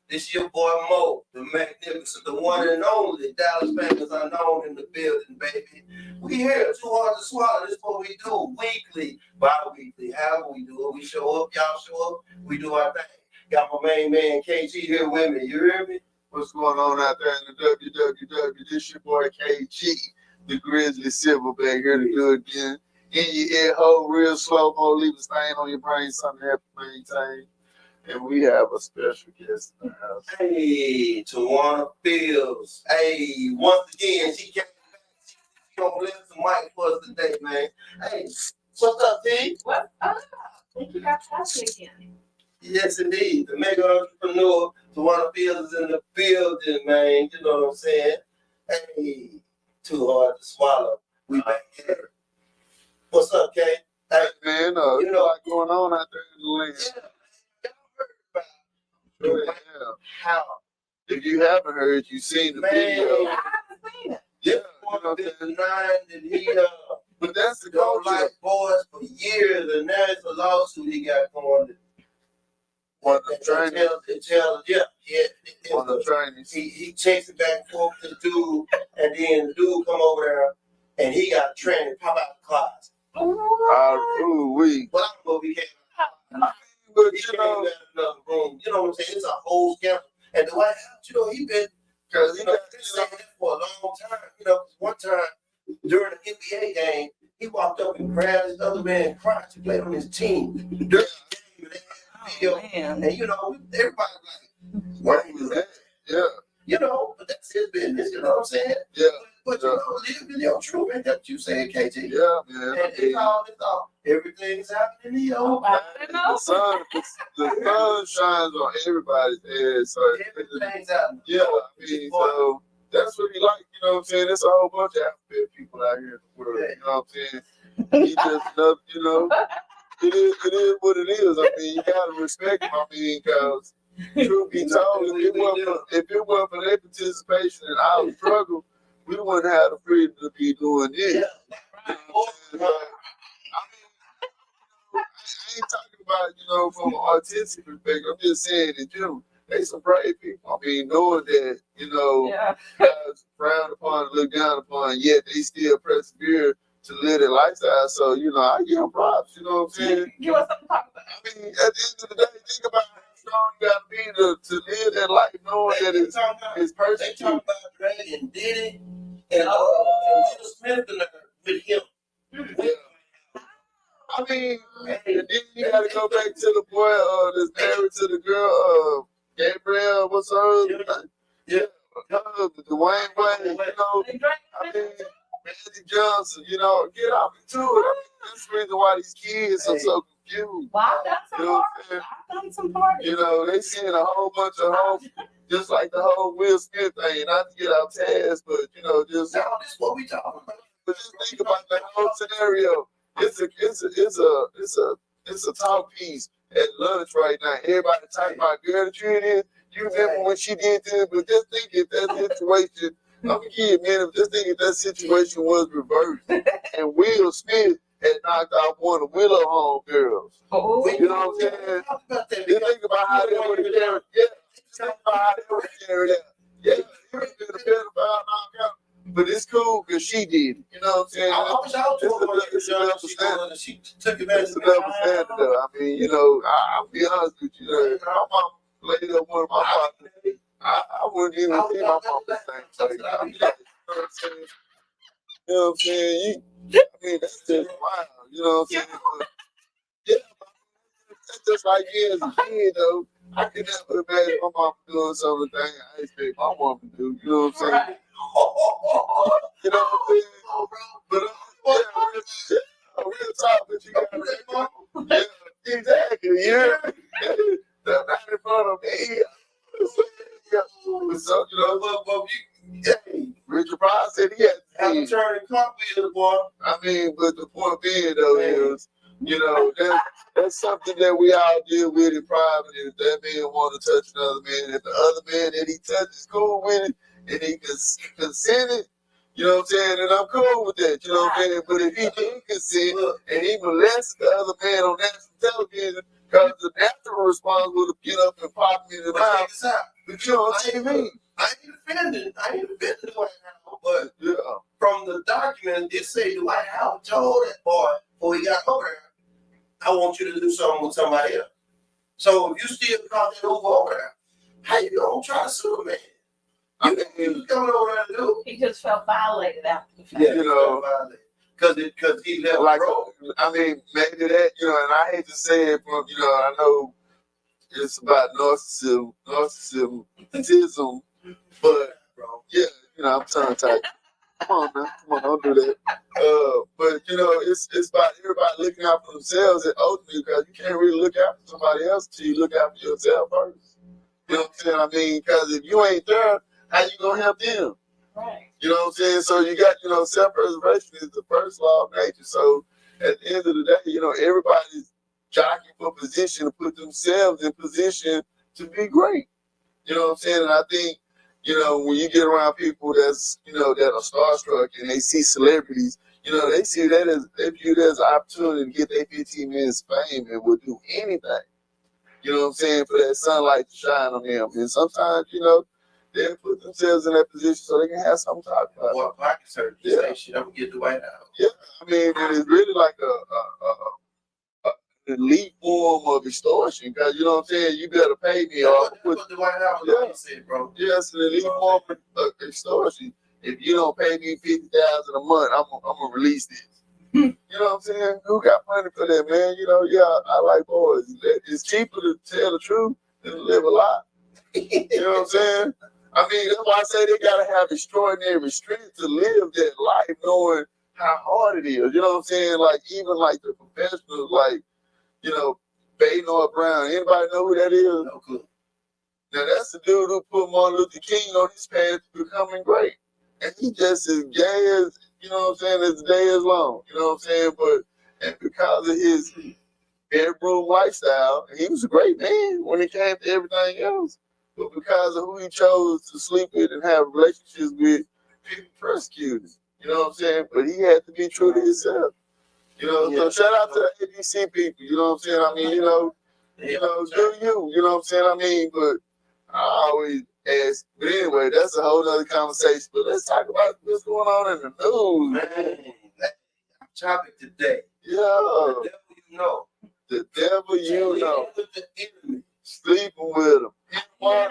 This your boy Mo, the magnificent, the one and only Dallas famous unknown in the building, baby. We here, too hard to swallow. This is what we do, weekly, bi-weekly. However we do it, we show up, y'all show up, we do our thing. Got my main man KG here with me. You hear me? What's going on out there in the WWW? This your boy KG, the Grizzly Silverback, here to do it again. In your ear hole, real slow mo, leave a stain on your brain, something to help you maintain. And we have a special guest in the house. Hey, Tawana Fields. Hey, once again, she came back. She gonna bless the mic for us today, man. Hey, what's up, T? What's up? Thank you guys for having me again. Yes, indeed. The mega entrepreneur, Tawana Fields, is in the building, man. You know what I'm saying? Hey, too hard to swallow. We back here. What's up, Kay? Hey, man, you know what's going on out there in the land? Yeah, y'all heard about how. If you haven't heard, you've seen the video. I haven't seen it. Yeah, you know what I'm saying? that he But that's the don't culture. like boys for years, and now it's a lawsuit he got going. One of the trainees. One of the trainees. He takes it back and forth to the dude, and then the dude come over there, and he got a trainer pop out the closet. We. But I don't know if he came out. But He you came know, out another room. You know what I'm saying? It's a whole scandal. And the White House, he been, because he been got, saying that for a long time. 'Cause one time during the NBA game, he walked up and grabbed this other man and cried to play on his team. During the game, and they had the video, and everybody like, what was that? Yeah. But that's his business. You know what I'm saying? Yeah. But live in your truth, ain't that what you saying, KG? Yeah, man. And it's all, everything's happening in the old. The sun shines on everybody's head, so Everything's happening. yeah, I mean, so that's what he like, you know what I'm saying? There's a whole bunch of alphabet people out here in the world, you know what I'm saying? He just another, it is what it is. I mean, you gotta respect him. I mean, because truth be told, if it weren't for their participation in our struggle, we wouldn't have the freedom to be doing this. Yeah. You know what I'm saying? I ain't talking about, from an artistic perspective. I'm just saying in general, they some brave people. I mean, knowing that, guys frowned upon, looked down upon, yet they still persevere to live their lifestyle. So, I give them props, you know what I'm saying? Give us something to talk about. I mean, at the end of the day, think about how strong you got to be to live that life knowing that it's personal. They talk about Dre and Diddy and Will Smith with him. Yeah. I mean, and then you got to go back to the boy that's married to the girl, Gabrielle, what's her name? Yeah. Dwayne Wade, I mean, Magic Johnson, get off into it. I mean, that's the reason why these kids are so confused. Well, I've done some parties. They seeing a whole bunch of just like the whole Will Smith thing, not to get out task, but, just. Now, this is what we talking about. But just think about that whole scenario. It's a talk piece at lunch right now. Everybody talking about girl that you in. You remember when she did this, but just think if that situation, I'm gonna give you a minute, just think if that situation was reversed and Will Smith had knocked out one of Willow home girls. You know what I'm saying? Just think about how they would have carried. Yeah, think about how they would have carried out. Yeah, he would have been a pedophile knockout. But it's cool because she did it. You know what I'm saying? I wish I was doing it. She took advantage of it. I mean, I'll be honest with you. My mom played up one of my partners. I wouldn't even see my mom the same place. You know what I'm saying? You know what I'm saying? I mean, that's just wild. You know what I'm saying? But, yeah, that's just like me as a kid, though. I could never imagine my mom doing some of the things I expect my mom to do. You know what I'm saying? You know what I'm saying? But real talk, but you got exactly. Yeah, that's not in front of me. So Richard Pryor said he had to turn and cartwheel, boy. I mean, but the point being though is, that's something that we all deal with in private. If that man want to touch another man, if the other man that he touches cool with it, and he consented, you know what I'm saying, and I'm cool with that, you know what I'm saying? But if he didn't consent and he molested the other man on national television, because the natural response would have get up and pop him in the mouth. But you on TV. I ain't defending Dwight Howard, but Yeah. from the document, it say Dwight Howard told that boy before he got over there, I want you to do something with somebody else. So if you still caught that over there, how you gonna try to sue a man? You was coming over there to do. He just felt violated after the fact. Yeah, You know, because he left like, road. I mean, maybe that, you know, and I hate to say it, but, you know, I know it's about narcissism, but, yeah, you know, I'm tongue-tied. Come on, man. Come on, don't do that. But, you know, it's about everybody looking out for themselves and ultimately, because you can't really look out for somebody else until you look out for yourself first. You know what I'm saying? I mean, because if you ain't there, how you going to help them? Right. You know what I'm saying? So you got, you know, self-preservation is the first law of nature. So at the end of the day, you know, everybody's jockeying for position to put themselves in position to be great. You know what I'm saying? And I think, you know, when you get around people that's, you know, that are starstruck and they see celebrities, you know, they see that as, they view that as an opportunity to get their 15 minutes of fame and will do anything. You know what I'm saying? For that sunlight to shine on them. And sometimes, you know, they put themselves in that position so they can have something to talk about. Boy, pocket surgery. Yeah. Say shit, I'm gonna get the White House. Yeah, I mean, and it's really like an elite form of extortion, because you know what I'm saying. You better pay me, or That's what the White House yeah. said, bro. Yeah, it's an elite form of extortion. If you don't pay me $50,000 a month, I'm gonna release this. You know what I'm saying? Who got money for that, man? You know, yeah, I like boys. It's cheaper to tell the truth than to live a lie. You know what I'm saying? I mean, that's why I say they gotta have extraordinary strength to live that life, knowing how hard it is. You know what I'm saying? Like even like the professionals, like, you know, Baynor Brown. Anybody know who that is? No clue. Now that's the dude who put Martin Luther King on his path to becoming great, and he just as gay as, you know what I'm saying, as the day is long. You know what I'm saying? But and because of his bedroom lifestyle, he was a great man when it came to everything else. But because of who he chose to sleep with and have relationships with, people persecuted him. You know what I'm saying? But he had to be true to himself. You know, so shout out to the ABC people. You know what I'm saying? I mean, you know, do you? You know what I'm saying? I mean, but I always ask. But anyway, that's a whole nother conversation. But let's talk about what's going on in the news. Man, that topic today. Yeah. The devil you know. The devil you know. With the enemy. Sleeping with him. On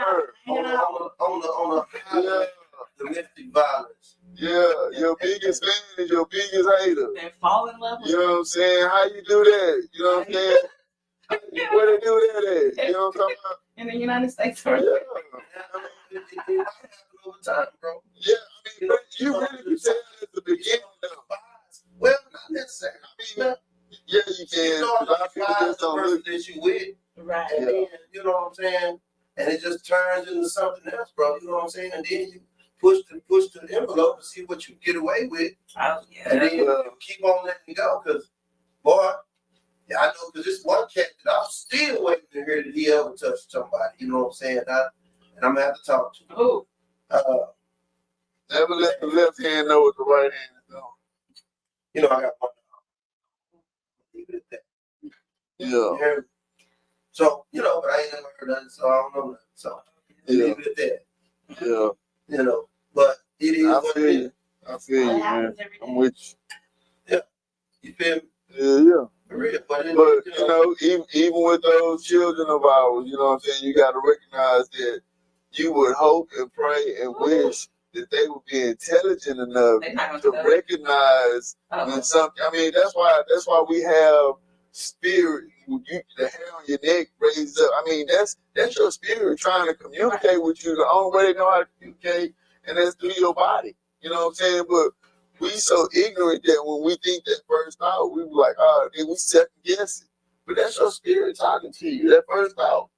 the highway, domestic violence. Yeah, your biggest fan is your biggest hater. They fall in love with You know what I'm saying? How you do that? You know what I'm saying? Where they do that at? You know what I'm talking about? in the United States. Yeah. I mean, it might happen over time, bro. Yeah, I mean, you really can tell at the beginning though. Well, not necessarily. I mean, Yeah, you can. you know, A lot of people just don't person look. that you with, Right. and then, you know what I'm saying? And it just turns into something else, bro. You know what I'm saying? And then you push the envelope to see what you get away with. Oh, yeah. And then you keep on letting it go. Because, boy, yeah, I know, because this one cat that I'm still waiting to hear that he ever touched somebody. You know what I'm saying? And I'm going to have to talk to him. Oh. Never let the left hand know what the right hand is doing. You know, I got one. Leave it at that. Yeah. So, you know, but I ain't never heard nothing, so I don't know nothing. So, leave it at that. Yeah. You know, but it is I what feel it you. is. I feel you, man. I'm with you. You feel me? Yeah. For real. But you know, even with those children of ours, you know what I'm saying, you got to recognize that you would hope and pray and wish that they would be intelligent enough to recognize when something. I mean, that's why we have spirit. The hair on your neck raised up. I mean, that's your spirit trying to communicate with you. The only way they know how to communicate, and that's through your body. You know what I'm saying? But we so ignorant that when we think that first thought, we be like, oh, then we second guess it. But that's your spirit talking to you. That first thought.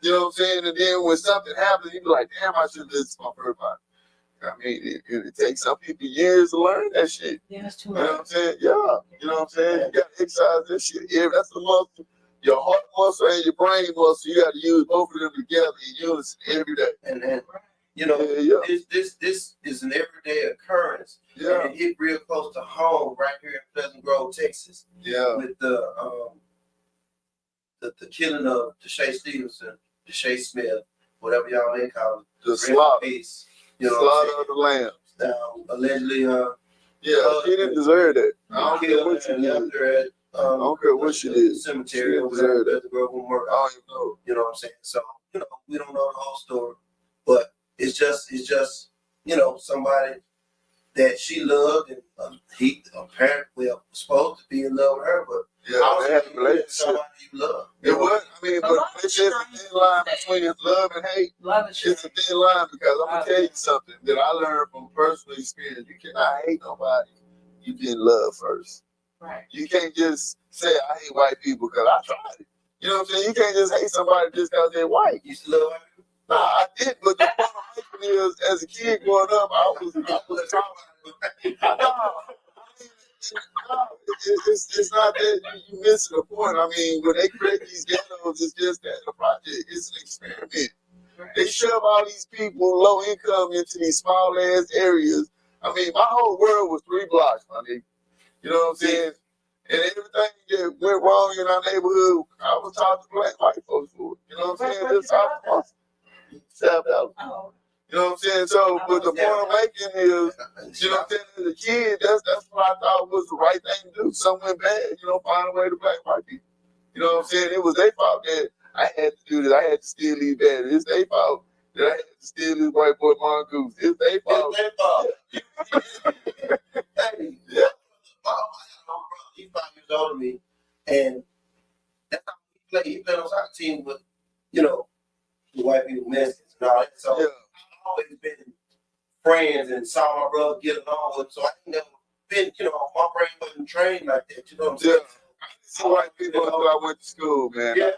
You know what I'm saying? And then when something happens, you be like, damn, I should have listened to my first thought. I mean, it takes some people years to learn that shit. Yeah, that's too You know what I'm saying? Yeah. You know what I'm saying? You got to exercise that shit. Yeah, that's the muscle. Your heart muscle and your brain muscle, you got to use both of them together in unison every day. And then, you know, this is an everyday occurrence. Yeah. And it hit real close to home right here in Pleasant Grove, Texas. Yeah. With the killing of Deshae Stevenson, Deshae Smith, whatever y'all may call it. The Rest in slaughter. peace. You know what Slaughter of the lamb. I'm saying? Allegedly, Yeah, she didn't deserve that. I don't care killed what she and did. left her at I don't care what she did. cemetery She or deserved whatever. that. Let the girl go work. I don't even know. You know what I'm saying? So, you know, we don't know the whole story, but it's just, you know, somebody that she loved, and he apparently was supposed to be in love with her, but Yeah, they had a relationship. somebody you love. It was, I mean, but it's just a thin line between love and hate. Love is It's a thin line because I'm gonna tell you something that I learned from personal experience. You cannot hate nobody. You can love first. right. You can't just say I hate white people because I tried it. You know what I'm saying? You can't just hate somebody just because they're white. You used to love her? Nah, I did, but the point I'm making is, as a kid growing up, I was traumatized. No, it's not that you missing the point. I mean, when they create these ghettos, it's just that the project is an experiment. They shove all these people, low income, into these small ass areas. I mean, my whole world was 3 blocks, my nigga. You know what I'm saying? And everything that went wrong in our neighborhood, I was taught to blame white folks for it. You know what I'm saying? Just talk stabbed out. Oh. You know what I'm saying? So, but the point I'm making is, you know what I'm saying? As a kid, that's what I thought was the right thing to do. Something went bad, you know, find a way to blame white people. You know what I'm saying? It was their fault that I had to do this. I had to steal these batteries. It's their fault that I had to steal this white boy mongoose. It's their fault. It's their fault. Hey, yeah. My brother, he's 5 years older than me, and that's how he played. He played on soccer team with, you know, the white people Mexicans and all that. So Yeah. I've always been friends and saw my brother get along with him. So I ain't never been, you know, my brain wasn't trained like that. You know what I'm saying? Yeah. I didn't see white people until I went to school, man. Yeah,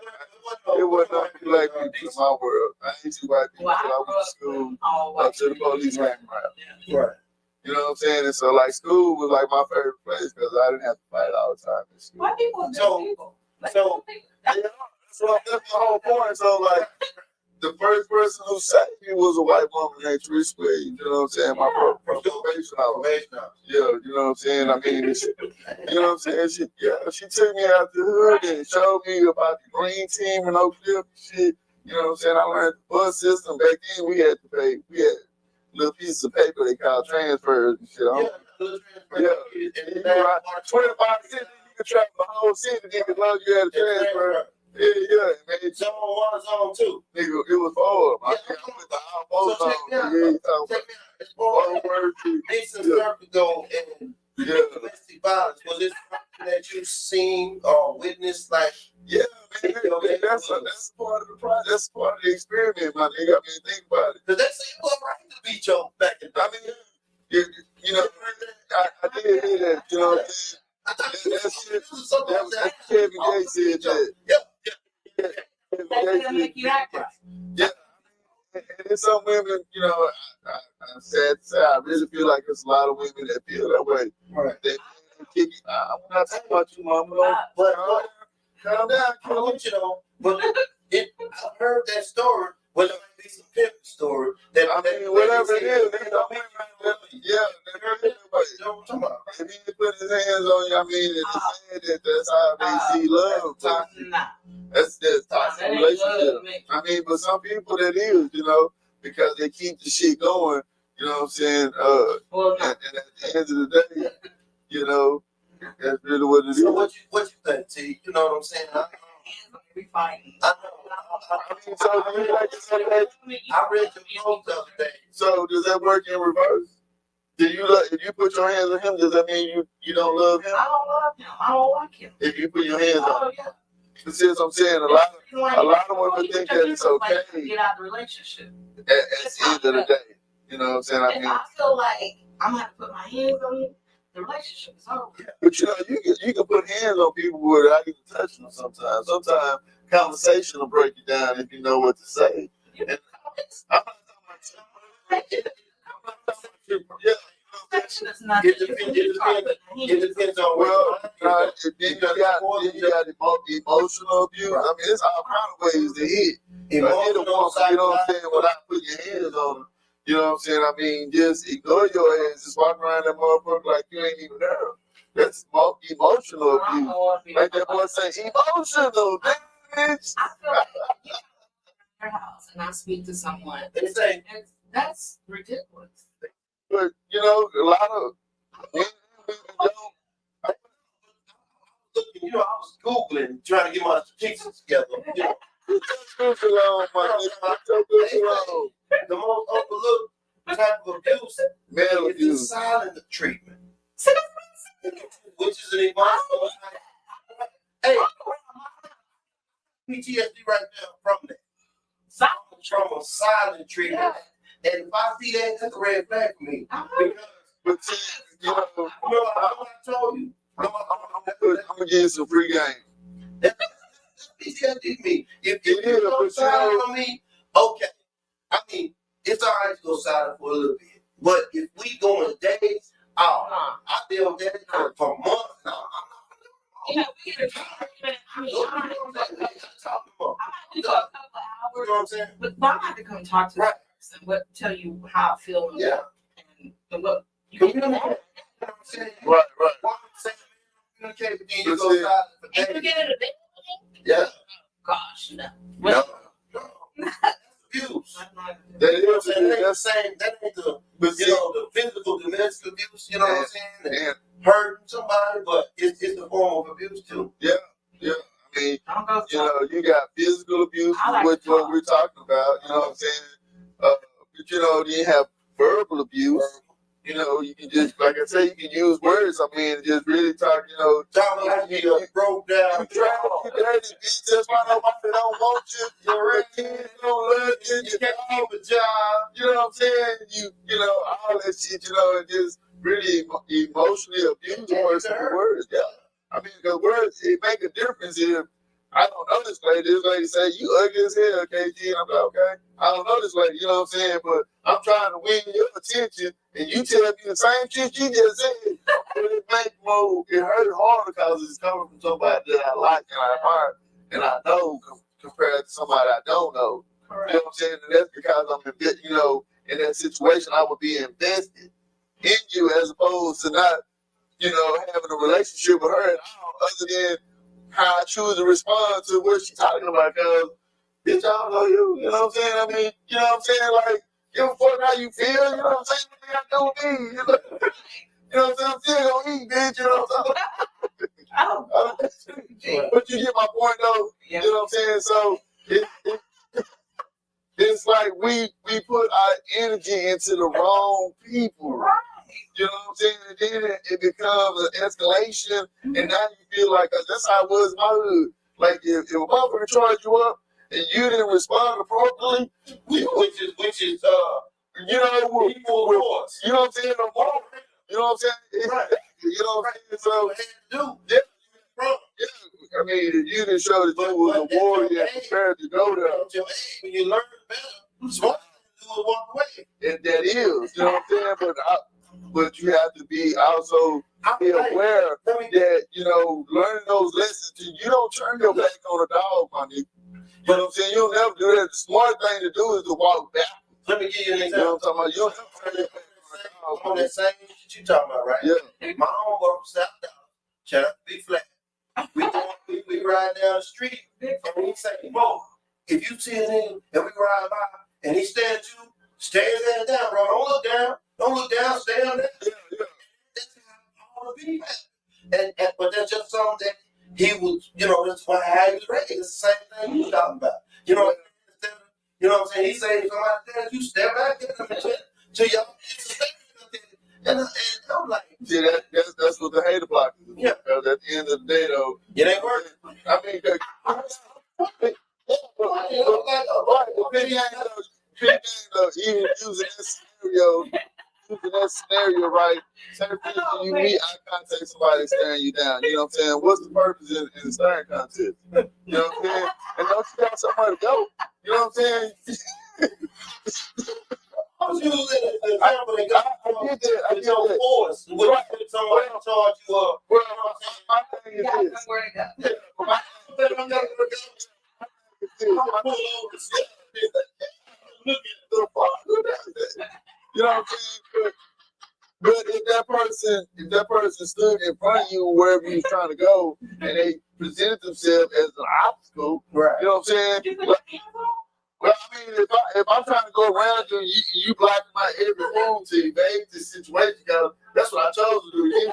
It wasn't nothing black people in my world. I didn't see white people Well, until I I went grew to up school. with all Up white to the police came around. Yeah. Right. You know what I'm saying? And so, like, school was like my favorite place because I didn't have to fight all the time in school. White people are good So- people. Like, so- Yeah, so that's the whole point. So, like, the first person who saved me was a white woman named Trish Williams. You know what I'm saying? My probation officer. Yeah, you know what I'm saying? I mean, you know what I'm saying? She took me out the hood and showed me about the green team and Oak Cliff and shit. You know what I'm saying? I learned the bus system. Back then, we had to pay. We had little pieces of paper they called transfers and shit. Yeah. And you ride 25 cents, you could travel the whole city as long as you had a transfer. Yeah, man. Zone 1, Zone 2. Nigga, it was hard. I Yeah. put the almost So on. check me out. Yeah, you talking Check me out. As far about as word to Mason Yeah. Serpico and yeah. domestic violence, was it something that you've seen or witnessed? Like, Yeah, man, that's part of the project. That's part of the experiment, my nigga. I mean, think about it. because they say it was right to beat your back in the I mean, you know, I did hear that. You know what I'm saying? That Kevin Gates said that. Yeah. Kevin They Gates gonna make you act right. Yeah, and there's some women, you know, I'm sad to say, I really feel like there's a lot of women that feel that way. Right. They kick you. I'm not talking about you, mama. But Calm down, I want you know, but I've heard that story. Well, there might be some pimp story. That I mean, whatever it is, there's some women that, yeah, they feel that way. You know what I'm talking about? If he put his hands on you, I mean, it's saying that that's how they see love. Nah. That's Nah, toxic that ain't relationship. love, man. I mean, but some people that is, you know, because they keep the shit going, you know what I'm saying? Well, no. And at the end of the day, you know, that's really what it is. So what you think, T? You know what I'm saying? We fighting. I mean, so do you like to say that? I read your post the other day. So does that work in reverse? Do you if you put your hands on him, does that mean you don't love him? I don't love him. I don't like him. If you put your hands on Oh him, yeah. you see what I'm saying? A lot of women think that it's okay Get out of the relationship. at the end of the day. You know what I'm saying? I If mean, I feel like I'm gonna have to put my hands on you, the relationship is over. but you know, you can put hands on people without even touching them sometimes. Sometimes conversation will break you down if you know what to say. And I'm not talking about you. I'm not talking about you. Yeah. Affection is not It just depends- you it start depends- putting It hands. depends on Well, where then you got emotional abuse. I mean, it's all kind of ways to hit. You know what I'm saying, without putting your hands on them. You know what I'm saying? I mean, just ignore your ass. Just walk around that motherfucker like you ain't even there. That's emotional abuse. Like that boy say, emotional, bitch. I feel like their house and I speak to someone. They say, That's ridiculous. But you know, a lot of men don't. looking, I was Googling, trying to get my pictures together. Put your alone, my nigga. Put your alone. The most overlooked type of abuse Male is the abuse. silent treatment, which is an emotional type. Hey, PTSD right now from that. From a silent treatment. And if I see that, that's a red flag for me. But see, you know, Remember, I told you. I'm gonna give you some free game. That's PTSD me. If It you is, go but you silent know- on me, okay. I mean, it's all right to go silent for a little bit. But if we going days, I deal with that for months. You know, we get a I mean, I might Talking about. do for a couple of You hours, know what I'm saying? but I have to come talk to Right. the person, tell you how I feel Yeah. and what you Communicate. can You know what I'm saying? Right. One saying communicate, but then you But go see- silent for and you days. get it a bit. Yeah. Gosh, no. No. That's abuse. I'm not- That You know what I'm is, saying? That ain't the that's, same. That ain't the, but you see, know, the physical domestic abuse, you know what I'm saying? And and hurting somebody, but it's a form of abuse too. I mean, Don't go you know, you got physical abuse, I like which to what talk. we're talking about. You know what I'm saying? But you know, then you have verbal abuse. You know, you can just, like I say, you can use words. I mean, just really talk. You know, Talking like you broke down. you try to get dirty, bitch. That's why nobody don't want you. Your kids don't love you. You can't keep a job. You know what I'm saying? You know, all that shit. You know, and just really emotionally abuse the person with words. Yeah. I mean, because words, it make a difference if I don't know this lady. This lady say, you ugly as hell, KG. And I'm like, okay. I don't know this lady, you know what I'm saying? But I'm trying to win your attention, and you tell me the same shit you just said. But it make more, it hurt harder because it's coming from somebody that I like and I admire and I know compared to somebody I don't know. You know what I'm saying? And that's because I'm, you know, in that situation, I would be invested in you as opposed to not, you know, having a relationship with her at all, other than how I choose to respond to what she's talking about. Because, bitch, I don't know you. You know what I'm saying? I mean, you know what I'm saying? Like, give a fuck how you feel. You know what I'm saying? What you got to do with me? You know what I'm saying? I'm still gonna eat, bitch. You know what I'm saying? But you get my point, though. Yeah. You know what I'm saying? So, it's like we put our energy into the wrong people. You know what I'm saying? And then it becomes an escalation, and now you feel like, 'cause that's how it was in my hood. Like, if a motherfucker charged you up and you didn't respond appropriately, Which is you know, equal force. you know what I'm saying? No more. You know what I'm saying? Right. You know what I'm saying? So, What you had to do. I mean, if you didn't show that you was a warrior and prepared to go there, At your age, when you learn better, smart thing to do is walk away. and that is, you know what I'm saying? But you have to be also be aware that, you know, learning those lessons, you don't turn your back on a dog, my nigga. You know what I'm saying? You'll never do that. The smart thing to do is to walk back. Let me give you an You know example. what I'm talking about? You'll never turn your back on a dog. On that same shit you talking about, right? Yeah. My homeboy from South Dallas, shout out to Big Flat. We ride down the street and he say, Mo, if you see a nigga and we ride by and he stare at you, stare his ass down, bro. Don't look down. Don't look down, stay on that. That's how all the people happen. But that's just something that he was, that's why how he was raised. It's the same thing you talking about. You know what I'm saying? He say if somebody stares, you step back at them till y'all and I'm like, see, that's what the hater block is. Yeah. Because at the end of the day, though, it ain't working. I mean, even using that scenario, right? Certain things you meet eye contact, somebody staring you down. You know what I'm saying? What's the purpose in the staring contest? You know what I'm saying? And don't you got somewhere to go? You know what I'm saying? I was using the example that got I get that. I with get your that. force. When you put somebody to charge you up. Well, my thing You is got this. somewhere to go. My thing is this. Look The fuck? Who does that? You know what I'm saying? But if that person stood in front of you wherever you was trying to go and they presented themselves as an obstacle, right. you know what I'm saying? You put your hands on? Well, I mean, if I'm trying to go around you, you blocking my every move to evade the situation, because that's what I chose to do.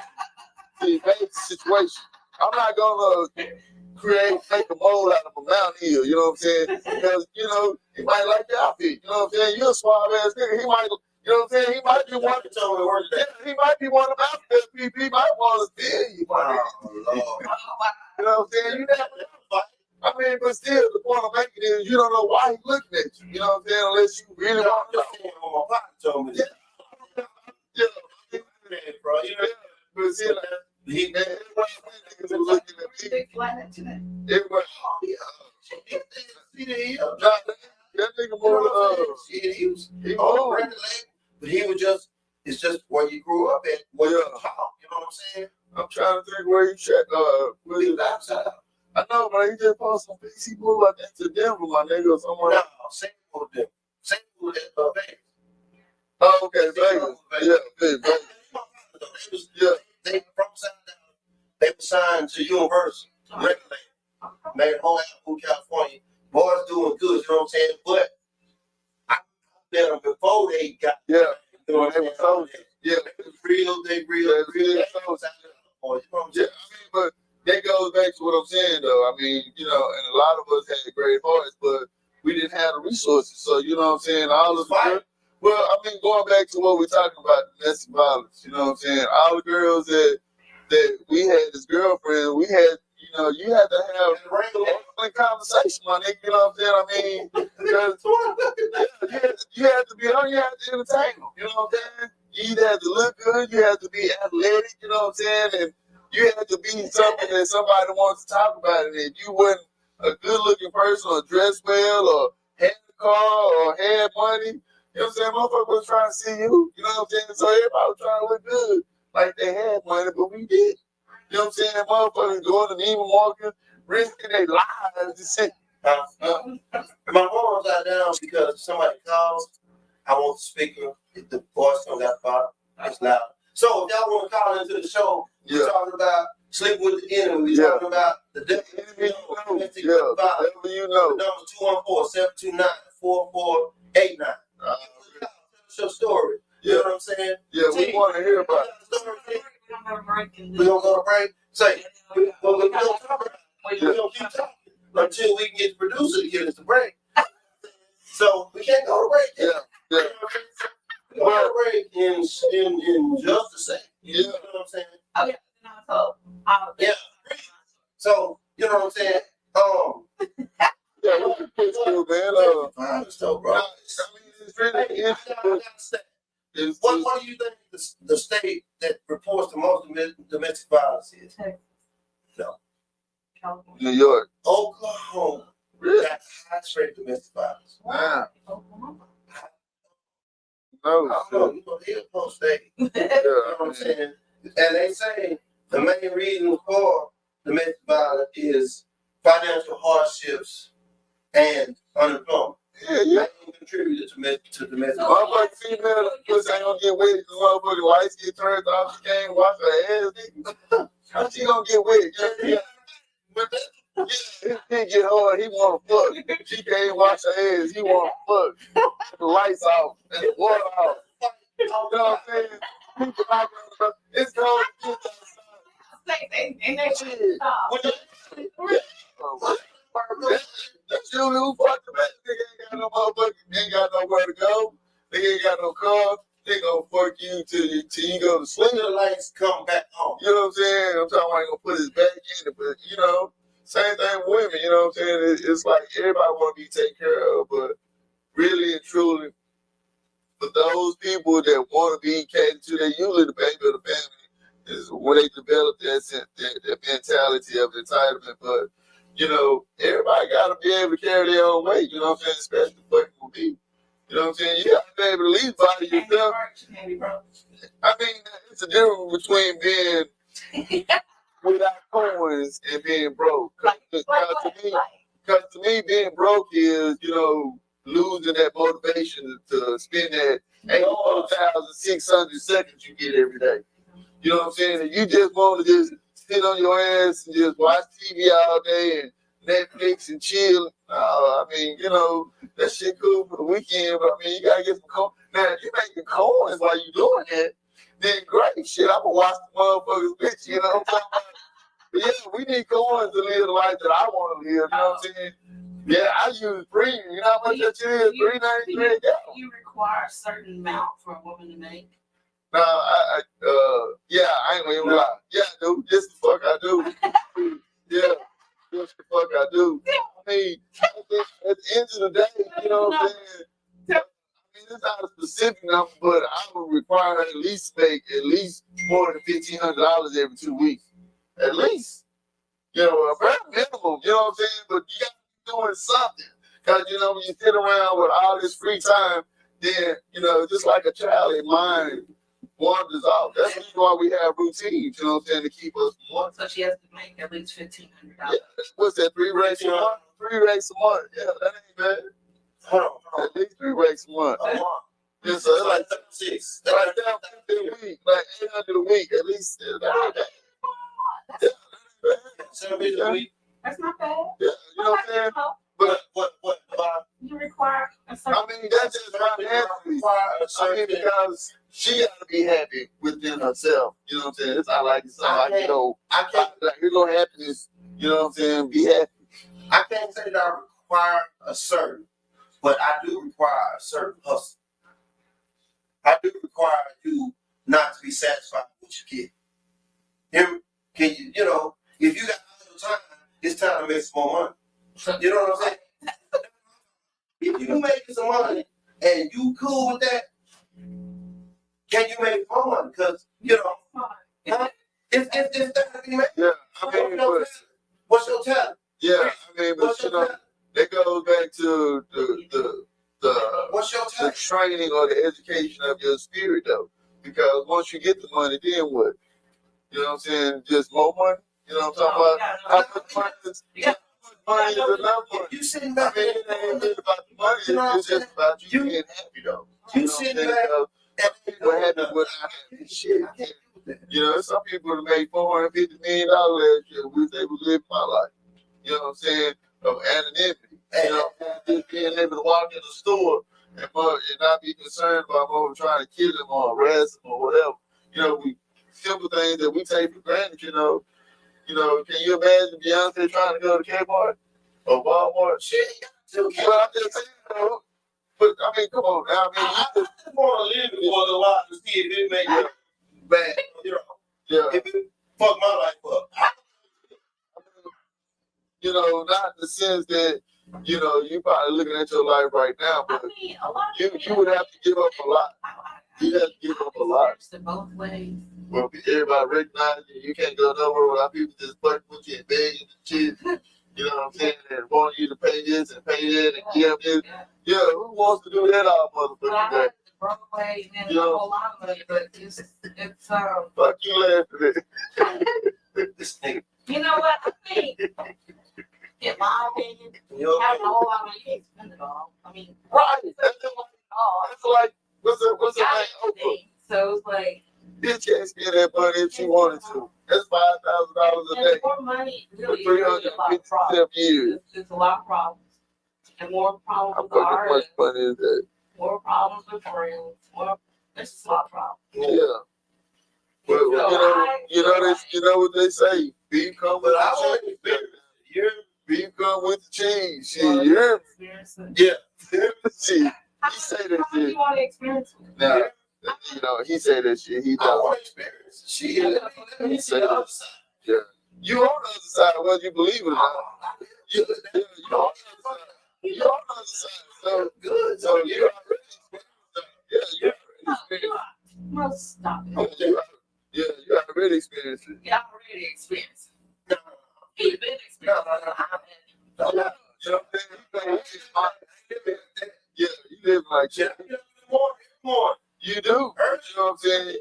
To evade the situation. I'm not gonna make a mole out of a mountain hill, you know what I'm saying? Because, you know, he might like the outfit, you know what I'm saying? You're a suave ass nigga. He might, you know what I'm saying? He might be one. He might be one of my people. He might want to steal you, my nigga. Lord. You know what I'm saying? You never know. I mean, but still, the point I'm making is you don't know why he's looking at you. You know what I'm saying? Unless you really want to know. My partner told me. Yeah, bro. You know, but see, like, he man, niggas are looking at me. Everybody, see the that nigga more he was old. but he was just, it's just where you grew up at, where you talk, you know what I'm saying? I'm trying to think where he checked, He was outside. I know, man, he just posted some piece. He moved like that to Denver, my nigga, or somewhere. No, same with them. Same with Vegas. Oh, okay, Vegas. Yeah, Vegas. They from South, they were signed to Universal, record label, made a whole album in California. Boys doing good, you know what I'm saying? But I met them before they got, you know what I'm saying? Yeah, They real. You know what I'm saying? I mean, but that goes back to what I'm saying, though. I mean, you know, and a lot of us had great hearts, but we didn't have the resources. So, you know what I'm saying? All of the well, I mean, going back to what we're talking about, domestic violence, you know what I'm saying? All the girls that we had as girlfriends, we had, you know, you had to have a regular conversation, my nigga, you know what I'm saying? I mean, because you had to be on, you had to entertain them, you know what I'm saying? You either had to look good, you had to be athletic, you know what I'm saying? And you had to be something that somebody wants to talk about. And if you wasn't a good-looking person or dressed well or had a car or had money, you know what I'm saying? Motherfucker was trying to see you. You know what I'm saying? So everybody was trying to look good. Like they had money, but we did. You know what I'm saying? Motherfuckers going to Neiman Marcus, risking their lives to say. My phone's out down because somebody calls. I want the speaker. If the voice comes out the bottom, it's loud. So if y'all want to call into the show, we're talking about sleeping with the enemy. We're talking about the domestic violence. You know. The number 214-729-4489. Tell us your story. You know what I'm saying? Yeah, we want to hear about it. We're going to go to break. Say, we're going to talk about it. We're going to keep talking until we can get the producer to give us the break. So we can't go to break. Yeah. We're going to go to break in just a second. You know what I'm saying? Oh, yeah. Yeah. So, you know what I'm saying? Yeah, what's the pitch do, man? So, bro. I mean, it's really interesting. What do you think the state that reports the most domestic violence is? No. New York. Oklahoma. Really? Got highest rate of domestic violence. Wow. No, you know, he'll post state. You know what I'm saying? And they say the main reason for domestic violence is financial hardships and unemployment. Yeah. Contributed to domestic violence. Motherfucking female pussy ain't gonna get wet because motherfucking lights get turned off. She can't wash her ass, nigga. How she gonna get wet? His dick get hard, he wanna fuck. She can't wash her ass, he wanna fuck. The lights off and the water off. You know what I'm saying? People like it's cold. That's usually who fucked the best. Nigga ain't got no motherfucker, ain't got nowhere to go. They ain't got no car. They gonna fuck you till you go to sleep. The lights come back on. You know what I'm saying? I'm talking about he gonna put his back in it, but you know, same thing with women. You know what I'm saying? It's like everybody want to be taken care of, but really and truly, for those people that want to be catered to, they usually the baby of the family is where they develop that mentality of entitlement. But you know, everybody got to be able to carry their own weight. You know what I'm saying? Especially fucking with me. You know what I'm saying? You got to be able to at least body yourself. I mean, it's a difference between being without coins and being broke. Because to me, being broke is, you know, losing that motivation to spend that 84,600 seconds you get every day. You know what I'm saying? If you just want to just sit on your ass and just watch TV all day and Netflix and chill. I mean, you know, that shit cool for the weekend, but I mean, you gotta get some coins. Now, if you making coins while you doing that, then great shit. I'm gonna watch the motherfuckers bitch, you know what I'm talking about? But yeah, we need coins to live the life that I want to live, you know what I'm saying? Yeah, I use premium. You know how much that shit is? $3.93. You require a certain amount for a woman to make. No, yeah, I ain't gonna even lie. Yeah, I do. Just the fuck I do. Yeah, just the fuck I do. I mean, at the end of the day, you know what I'm saying? I mean, it's not a specific number, but I would require her at least make at least more than $1,500 every 2 weeks. At least. You know, a bare minimum, you know what I'm saying? But you gotta be doing something. Because, you know, when you sit around with all this free time, then, you know, just like a child, their mind wanders off. That's the reason why we have routines, you know what I'm saying, to keep us warm. So she has to make at least $1,500. Yeah, what's that, 3 racks a month? 3 racks a month. Yeah, that ain't bad. Hold on. At least 3 racks a month. Yeah, so it's like 36. like $750 a week, like $800 a week, at least. That ain't bad. Yeah, $7 a week. That's not bad. yeah, you know what I'm saying? But What? You require a certain. I mean, that's just financially. I mean, because she got to be happy within herself. You know what I'm saying? It's not like it's not like, you know, I can't. like here's no happiness. You know what I'm saying? Be happy. I can't say that I require a certain, but I do require a certain hustle. I do require you not to be satisfied with what you get. Hear me? Can you, you know, if you got a little time, it's time to make some more money. You know what I'm saying? If you making some money and you cool with that, can you make more money? Because, you know, it's time to be made. Yeah, I mean, but, What's your talent? yeah, I mean, but What's you your know, talent? that goes back to What's your the talent? training or the education of your spirit, though. Because once you get the money, then what? You know what I'm saying? Just more money. You know what I'm talking about? How much money is? Yeah. Money is enough money. You sitting I back mean, it ain't really about the money. You know what I'm It's just about you being happy, though. You sitting back Some people are happy with shit. You know, some people that made $450 million last year wish they would live my life. You know what I'm saying? Of anonymity. You know, just being able to walk in the store and not be concerned about mother trying to kill him or harass him or whatever. You know, we simple things that we take for granted, you know. You know, can you imagine Beyonce trying to go to Kmart or Walmart? Shit, well, I'm just saying, you know, but I mean, come on now. I mean, you just want to live it for a while to see if it make you bad. You know, yeah. if it fuck my life up. You know, not in the sense that, you know, you probably looking at your life right now, but A lot of you would have to give up a lot. You have to give up a lot. Both ways. Well, everybody recognize you can't go nowhere without people just put you in bed and shit. You know what I'm saying? And want you to pay this and pay that and give this. Yeah, who wants to do that all motherfucking day? Broadway and a whole lot of money, but it's Fuck you laughing at. This nigga. you know what I think. In my opinion, having a whole lot of money, you can't spend it all. I mean, Right. That's like, what's the name? Oprah. So it's like. Bitch can't spend that money if she wanted to. That's $5,000 a day. More money For really is a lot of 357 problems. years. It's a lot of problems. And more problems How with much artists, money is that? more problems with friends, there's just a lot of problems. Yeah. Well, you know what they say. Beef come with the cheese. Beef come with the cheese. Shit, yeah. Yeah. See, he say that How do shit. you want to experience it? Now, you know, he say that shit. He I don't. want to experience. Shit. Let me see the other side. Yeah. You on the other side, whether you believe it or not. You on the other side. You on the other side. So Good. So you already experienced it. No, stop it. You already experienced it. Yeah, I already experienced No, it. He's been experiencing it. You know what I'm saying? Yeah, you live like shit. More. You do. You know what I'm saying?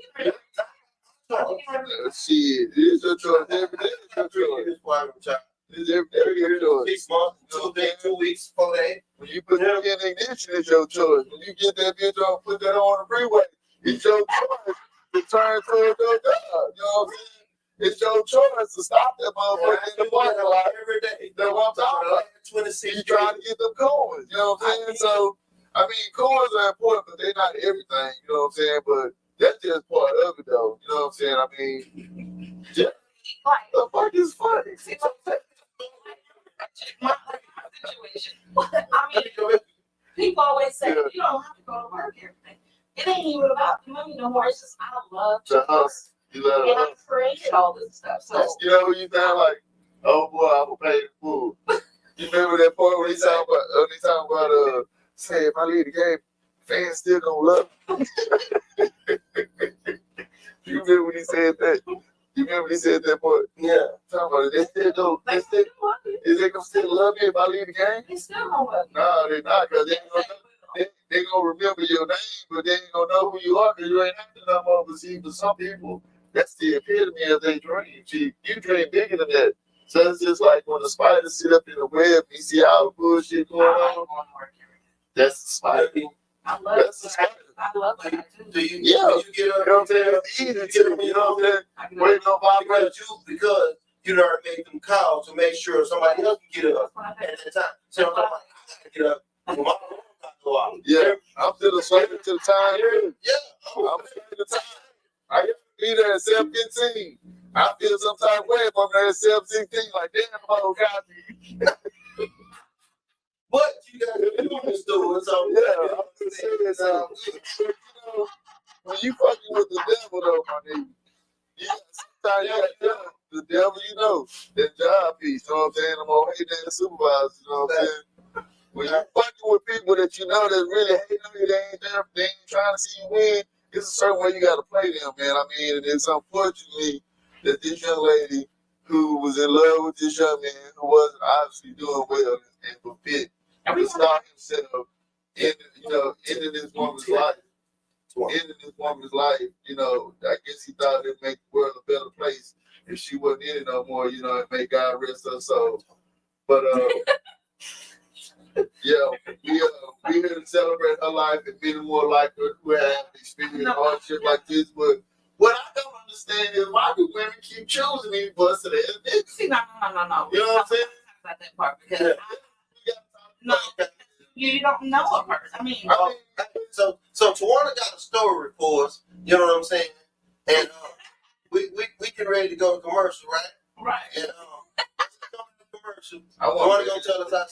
Shit, it is your choice. Every day is your choice. It's every day your choice. 6 months, 2 weeks, 4 days. When you put it in ignition, it's your choice. When you get that bitch on, put that on the freeway, it's your choice to turn towards your God. You know what I'm saying? It's your choice to stop that motherfucker in the parking lot every day. That's what I'm talking about. 26. You trying to get them coins, you know what I'm saying? So, I mean, coins are important, but they're not everything, you know what I'm saying? But that's just part of it, though. You know what I'm saying? I mean, just, the fuck is funny? My situation. I mean, people always say, you don't have to go to work every day. It ain't even about the money no more. It's just, I love to work. You love And I created all this stuff. So, you know, you sound like, oh boy, I will pay the fool. You remember that part when he talking about, say, if I leave the game, fans still gonna love me. You remember when he said that? You remember when he said that part? Yeah. Talking about it. Is they gonna still love me if I leave the game? they still don't love you. No, they're not, because they gonna remember your name, but they ain't gonna know who you are, because you ain't acting no more. But see, for some people, that's the epitome of their dream. See, you dream bigger than that. So it's just like when the spiders sit up in the web, you see all the bullshit going on. That's the spider. I love that. I love that. Do you Yeah. get up? You know what I'm saying? It's easy to, you know what I'm saying? Waiting on vibration. Because you know, make them calls to make sure somebody else can get up at that time. So I'm like, I gotta get up. My alarm gotta go out. Yeah, I'm still a slave to the time. Yeah. I'm a slave to the time. I got to be there at 7:15. I feel some type of way if I'm there at 7:16. Like, damn, oh God. But you got to do this though. So Yeah, I'm just saying that. You know, when you fucking with the devil, though, my nigga, sometimes you got the devil, you know, that job piece. You know what I'm saying? I'm gonna hate that supervisor. You know what I'm saying? When you're fucking with people that you know that really hate you, they ain't there, they ain't trying to see you win. It's a certain way you got to play them, man. I mean, and it's unfortunately that this young lady who was in love with this young man who wasn't obviously doing well and was fit, he saw himself ending this woman's life. Ending this woman's life, you know, I guess he thought it'd make the world a better place if she wasn't in it no more, you know, and make God rest her soul. But yeah, we here to celebrate her life and many more like her who have experienced hardship like this. But what I don't understand is why do women keep choosing these busted ass niggas? See, no. You know what I'm saying? About that part because you don't know a person. I mean, so Tawana got a story for us. You know what I'm saying? And we get ready to go to commercial, right? Right. And commercial. Tawana gonna tell us how.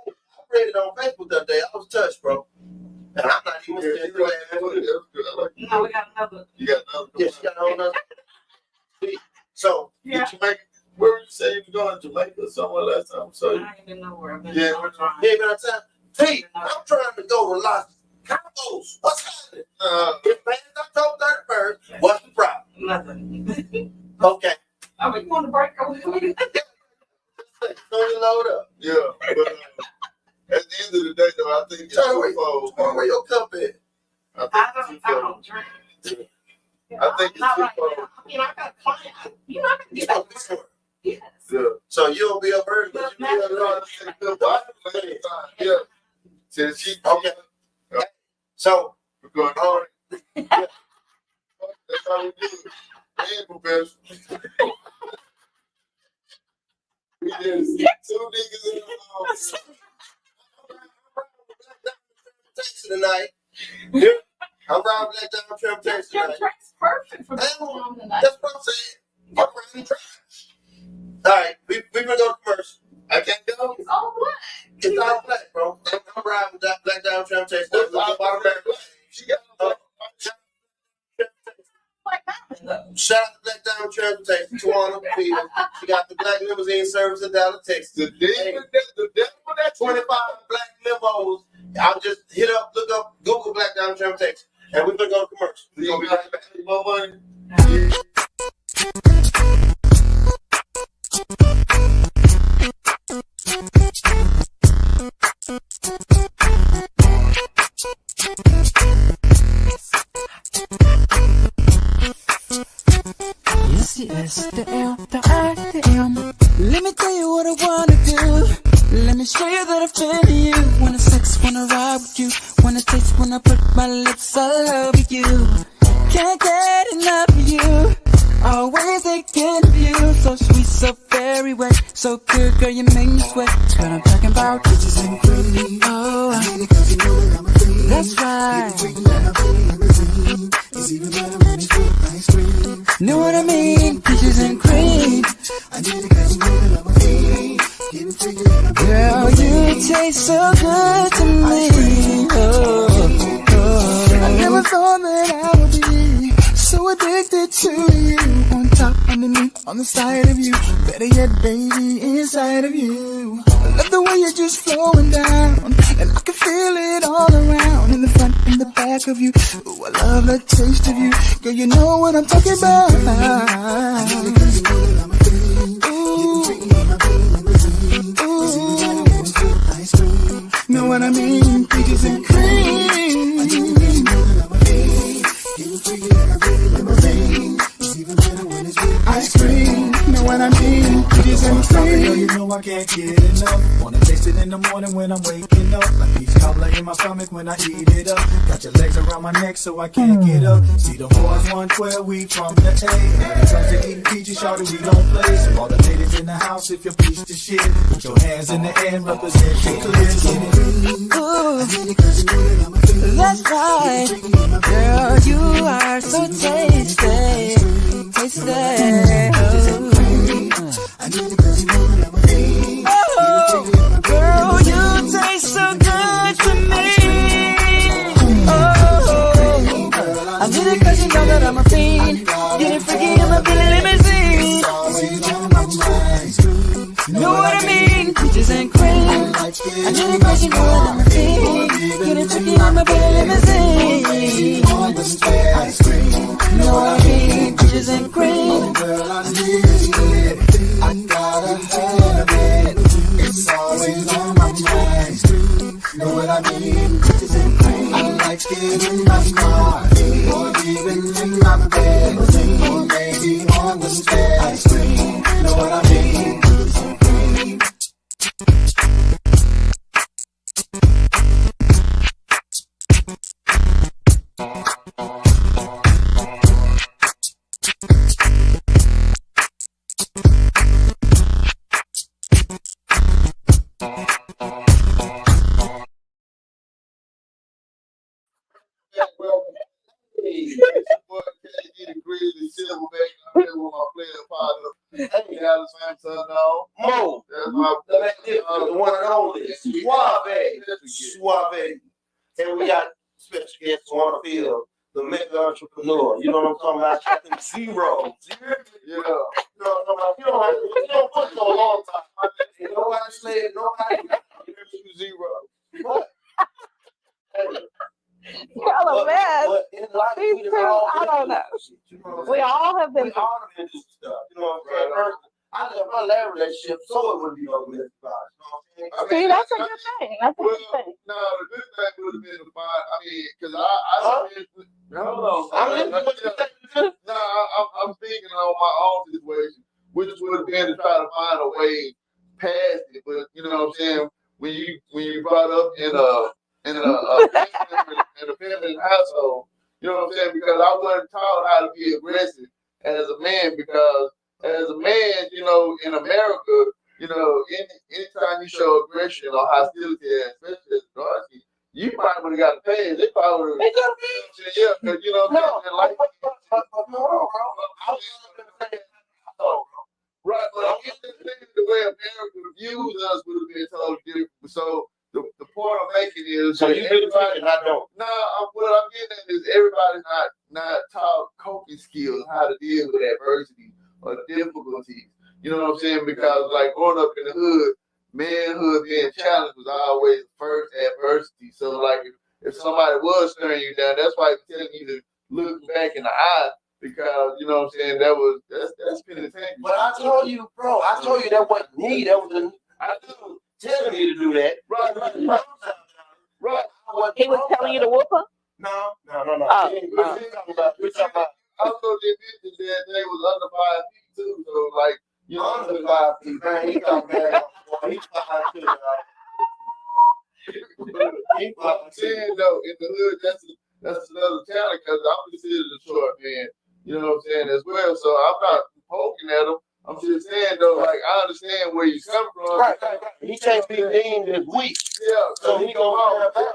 I read it on Facebook that day. I was touched, bro. And I'm not even saying no, we got another. You got another? Yeah, she got another. So, yeah. Jamaica, where were you saying you going? Jamaica or somewhere last time? So, I don't even know where I've been. Yeah, you ain't been out of town? Hey, I'm trying to go to Los Cabos. What's happening? If man's October 31st, what's the problem? Nothing. Okay. I mean, you want to break over? So you load up. yeah, but at the end of the day, though, I think it's twofold. Where your cup is? I don't drink. I think it's not right twofold. now. I mean, I got a client. You're not going to get up this work. Yes. Yeah. So you'll be up early. But But you be up early. Yeah. Since she Okay. So we're going on. That's how we do it. And professional. We just 2 niggas in the tonight. Yeah. I'm riding Black Diamond Transportation Your tonight. drink's perfect for this one tonight. That's what I'm saying. I'm riding trash. All right, we're gonna go to commercial. I can't go. It's all black. It's all black, bro. I'm riding Black Diamond Transportation. She got Like diamond, though. Shout out to Black Diamond Transportation, Tawana Field. She got the Black Limousine service in Dallas, Texas. the devil that 25 black limos. I'll just look up, Google Black Diamond Transportation, and we're gonna go to commercial. We're gonna be right back. more money. Yes, the L, the I, the M. Let me tell you what I wanna do. Let me show you that I feel you. Wanna sex, wanna ride with you. Wanna taste, wanna put my lips all over you. Can't get enough of you. Always thinking of you, so sweet, so very wet, so good, girl, you make me sweat. But I'm talking about bitches and cream. Oh, that's right. Know what I mean? Peaches and cream. Girl, you taste so good to me. Oh, oh. I never thought that I would be so addicted to you. On top, underneath, on the side of you. Better yet, baby, inside of you. I love the way you're just flowing down, and I can feel it all around. In the front, in the back of you. Ooh, I love the taste of you. Girl, you know what I'm talking about. Know what I mean? Peaches and cream. Ice cream. Know what I mean? Peaches and cream. You know I can't get enough. Wanna taste it in the morning when I'm waking up. Like peach cobbler in my stomach when I eat it up. Got your legs around my neck so I can't get up. See the boys 112, we from the A. When it comes to eating peaches, shawty, we don't play. So all the ladies in the house, if you're peach to shit, put your hands in the air and represent your clear. Ooh, that's right. Girl, you are so tasty. Tasty. Oh, girl, you taste so good to me. Oh, I did it 'cause you know that I'm a fiend. Getting freaky in my Billy limousine. Know what I mean? Peaches and cream. I did it 'cause you know that I'm a fiend. Getting freaky in my Billy limousine. Know what I mean? Peaches and cream. Girl, I need it. I gotta have it. It's always on my mind. Know what I mean? Peaches and cream. I like it in my car, or even in my bed, or maybe on the stairs. Ice cream. Know what I mean? Peaches and cream. Mo, the magnificent, the one and only, Suave. And we got special guests on the field, the mega entrepreneur. You know what I'm talking about? Captain Zero. Yeah. You know what I'm talking about? You don't put no long time. You know why I said nobody? Zero. What? Y'all a mess. But in life, These we two, done all I been don't know. through shit, you know what I'm We saying? all have been. We all have been through stuff. You know what I'm saying? I left my last relationship so it wouldn't be no domestic violence. You know what I'm saying? See, that's a good thing. That's a good Well, thing. no, the good thing would have been to find. I mean, because I'm thinking on my own situation, which would have been to try to find a way past it. But you know what I'm saying? When you brought up in a feminine household, you know what I'm saying? Because I wasn't taught how to be aggressive as a man. Because as a man, you know, in America, you know, anytime you show aggression or hostility, especially as a darky, you might would have got a pass. They probably would have. Yeah, because you know, like. Right, but I'm just saying the way America views us would have been totally different. So the point I'm making is, So you everybody and I don't. no, what I'm getting at is everybody's not taught coping skills, how to deal with adversity or difficulties. You know what I'm saying? Because like growing up in the hood, manhood being challenged was always the first adversity. So like if somebody was staring you down, that's why it's telling you to look back in the eye. Because you know what I'm saying, that's penitentiary. But I told you, bro, that wasn't me. That was I do telling me to do that. Right. He was telling you to whoop her? No. Oh. We're talking about Also, they mentioned that they was under 5 feet too. So like, you know, under 5 feet, man. He talking about he's 5'2", I'm saying though, in the hood, that's another talent because I'm considered a short man. You know what I'm saying as well. So Right. He can't be deemed as weak. Yeah, So he gonna have that.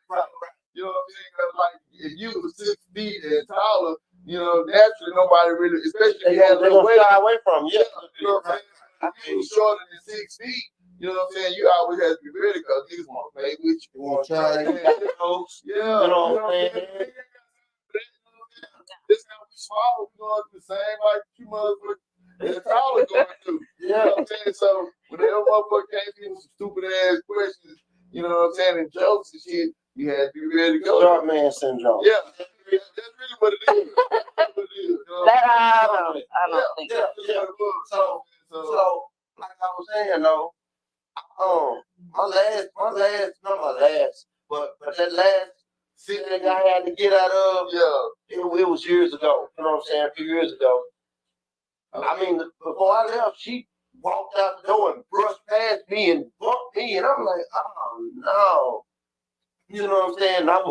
Right. You know what I'm saying? 'Cause like if you was 6 feet and taller, you know, naturally nobody really, especially if you had a little weight. Shy away from him. Yeah. You know what I'm saying? If you was shorter than 6 feet, you know what I'm saying? You always have to be ready because niggas want to play with you. You want to try and Yeah. you know what I'm saying? This how we small, we going through the same like you motherfuckers that taller going through. You know what I'm saying? So whenever motherfucker came to you with some stupid ass questions, you know what I'm saying, and jokes and shit, you had to be ready to go. Short man syndrome. Yeah, that's really what it is. That's what it is. You know? That I don't think. Yeah. So like I was saying though, but that last thing I had to get out of, it was years ago. You know what I'm saying? A few years ago. I mean, before I left, she walked out the door and brushed past me and bumped me, and I'm like, oh no. You know what I'm saying? I'm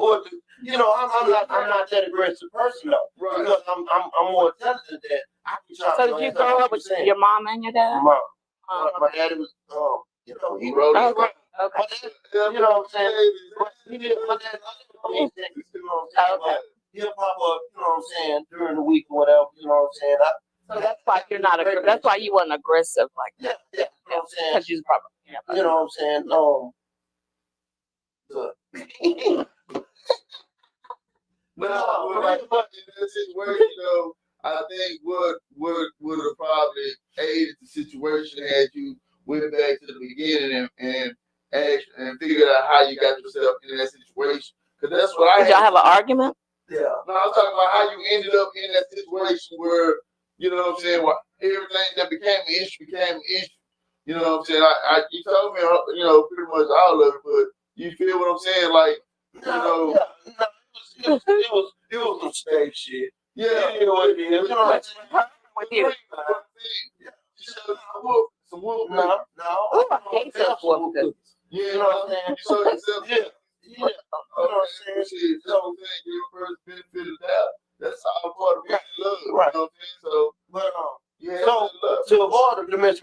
not that aggressive person though. Right. Because I'm more intelligent than I can try. So did you grow up with your mom and your dad? Mom. My daddy was he wrote it. Okay. My dad, you know what I'm saying? But he didn't put that you know what I'm saying? But he'll pop up, you know what I'm saying, during the week or whatever, you know what I'm saying? So that's why you're not that's why you weren't aggressive like that. Yeah. You know what I'm saying? Because you're probably You know what I'm saying? But in that situation, though, I think what would have probably aided the situation had you went back to the beginning and figured out how you got yourself in that situation. Because that's what I Did y'all have an argument? Yeah. No, I'm talking about how you ended up in that situation where, you know what I'm saying, everything that became an issue became an issue. You know what I'm saying? You told me, you know, pretty much all of it, but you feel what I'm saying? Like, you know. It was some stage shit. Yeah. You know what it is. You know what I'm saying? With you. Some whoop. No. Oh, I hate those whoop cookies. Yeah, You know what I'm saying? You saw yourself. Yeah. You know what I'm saying? Shit, so give the first benefit of the doubt. That's all part of being in love. Right. You know what I'm saying? So, yeah. So to avoid the domestic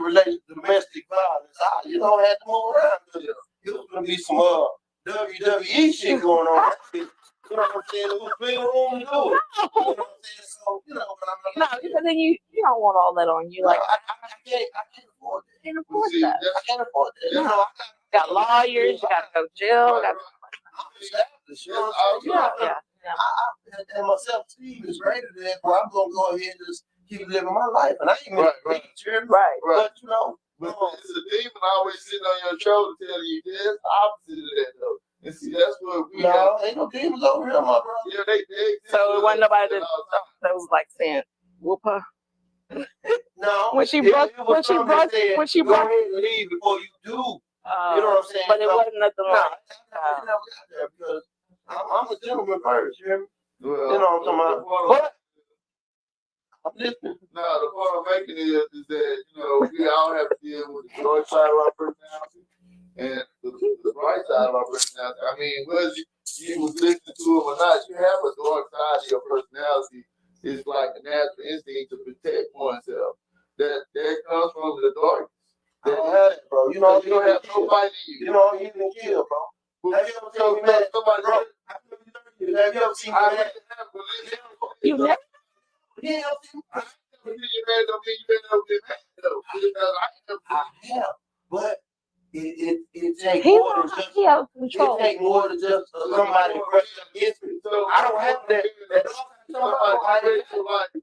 violence, I had to move around. It was gonna be some WWE shit going on. You know what I'm saying? It was big room to do it. You know what I'm saying? So, but I'm not. No, because then you don't want all that on you. Like I can't afford that. can't afford that. I can't afford that. You know, You got lawyers, you got to go to jail. I'm established. You know what I'm saying? Yeah. And my self-esteem is greater than that. Well, I'm gonna go ahead and just keep living my life, and I ain't even Right. But but it's a demon always sitting on your shoulder telling you this opposite of that though. And see, that's what we ain't no demons over here, my brother. Yeah, they So it wasn't nobody that was like saying, whoop her. No. When she brought go ahead and leave before you do. You know what I'm saying? But it wasn't nothing like because I'm a gentleman first, you hear me? Well, You know what I'm talking about? But I'm listening. No, the point I'm making is that, we all have to deal with the dark side of our personality and the bright side of our personality. I mean, whether you was listening to it or not, you have a dark side of your personality. It's like a natural instinct to protect oneself. That comes from the darkness. I don't have that, bro. You know, you don't have nobody in you. You know, you can kill, bro. Have you ever seen me mad? Somebody, bro. Have you ever seen me mad? You never. Yeah, I have, but it takes more than just control. It takes more than just somebody pressing against me. So I don't have that. Somebody,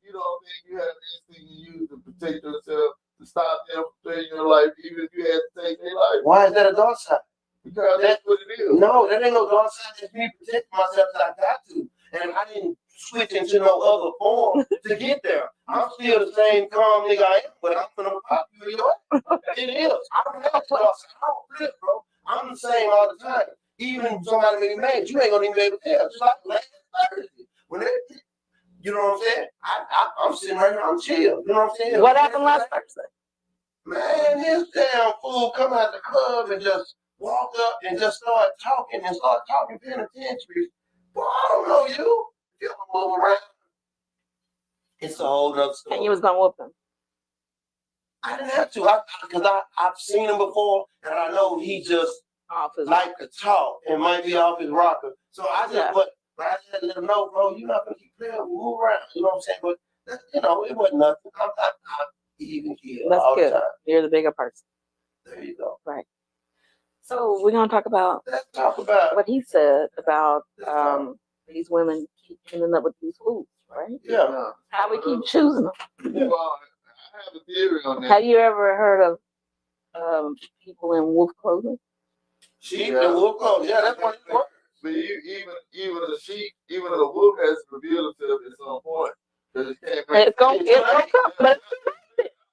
you have instinct in you to protect yourself, to stop them from taking your life, even if you had to take their life. Why is that a dark side? Because that's what it is. No, that ain't no dark side. It's me protecting myself that I got to. And I didn't switch into no other form to get there. I'm still the same calm nigga I am, but I'm gonna pop you in your way. It is. I don't have dark side. I don't flip, bro. I'm the same all the time. Even if somebody make me mad, you ain't gonna even be able to tell. Just like last Thursday. You know what I'm saying? I'm sitting right here, I'm chill. You know what I'm saying? What happened last Thursday? Man, this damn fool come out the club and just walk up and just start talking, penitentiary. Boy, I don't know you. You don't move around. It's a whole nother story. And you was gonna whoop him. I didn't have to, because I've seen him before, and I know he just Off his like to talk and might be off his rocker. So I just, Yeah. but I just had to let him know, bro, you're not gonna keep playing, move around. You know what I'm saying? But you know, it wasn't nothing. I'm even kid That's all good. the time. You're the bigger person. There you go. Right. So we're gonna talk about Let's talk about what he said about these women keep ending up with these fools, right? yeah. How we keep choosing them. Well, I have a theory on that. Have you ever heard of people in wolf clothing? Sheep and wolf clothes. Yeah, that's what it was. But even a sheep, even a wolf has to reveal itself at some point. Because it can't make It's gonna come, but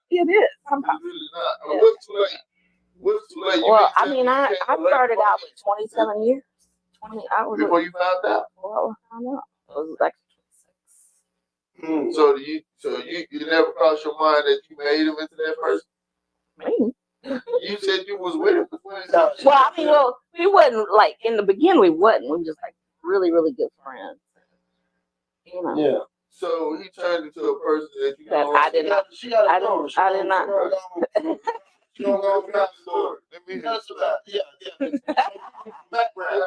it is. Sometimes. It's really not. I mean, what's too late? What's too late? Well, I mean, I started out with 27 years. 20. I was before you found out. Well, I don't know. It was like 26. So you never crossed your mind that you made him into that person? Maybe. You said you was with him for 27 years. Well, I mean, we wasn't like in the beginning. We wasn't. We were just like really, really good friends. You know. Yeah. So he turned into a person that you That know. I did not. She got a I story. didn't. I did not. She don't go Let me hear the story. Let me hear the story. Yeah. Background.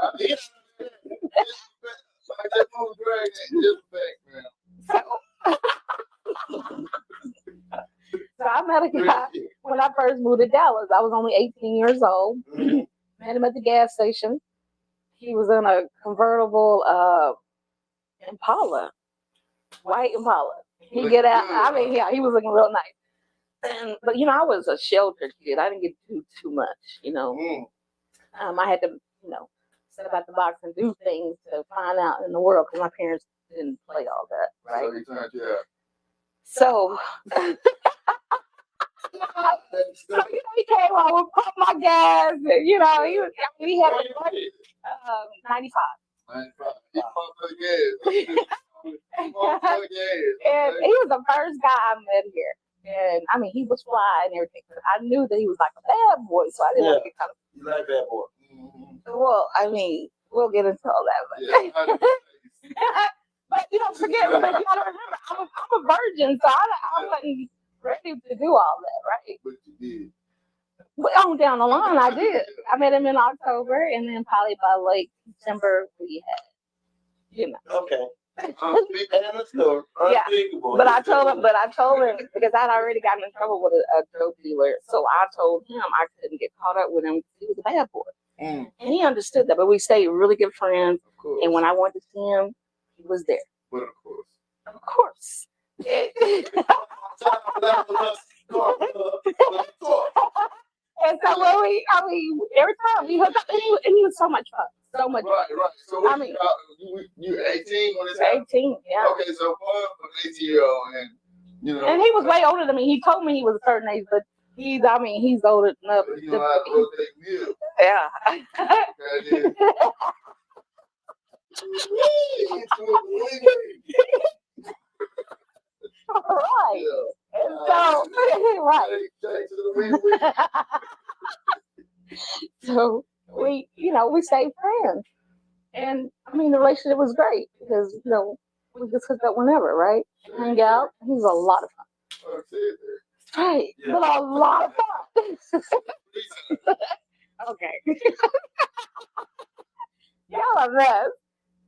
Like that movie Drag, just background. So I met a guy when I first moved to Dallas. I was only 18 years old. Met him at the gas station. He was in a convertible Impala, white Impala. He get out. I mean, yeah, he was looking real nice. But you know, I was a sheltered kid. I didn't get to do too much. You know, I had to, you know, step out the box and do things to find out in the world because my parents didn't play all that, right? So he turned you out. So, so you know, he came on with pump my gas, and you know, he had a 95. 95. He pumped her gas. And he was the first guy I met here. And I mean, he was fly and everything. But I knew that he was like a bad boy, so I didn't want to get kind of. You like bad boy. Well, I mean, we'll get into all that. But, but you don't forget, but you gotta remember, I'm a virgin, so I wasn't ready to do all that, right? But you did. Well, on down the line, I did. I met him in October, and then probably by late December, we had, you know. Okay. Yeah, but I told him because I'd already gotten in trouble with a drug dealer, so I told him I couldn't get caught up with him because he was a bad boy, and he understood that. But we stayed really good friends, and when I wanted to see him, he was there. But of course. And so every time we hooked up, and he was so much fun, so much fun. Right. So what you 18 when it's 18, yeah. Okay, so fun for an 18-year-old, and you know. And he was way older than me. He told me he was a certain age, but he's older enough. You know how to rotate wheels. Yeah. Right. Yeah. And so, right. So we stayed friends. And I mean, the relationship was great because, you know, we just hook up whenever, right? Hang out. He was a lot of fun. Right. Yeah. But a lot of fun. Okay. Y'all are mess.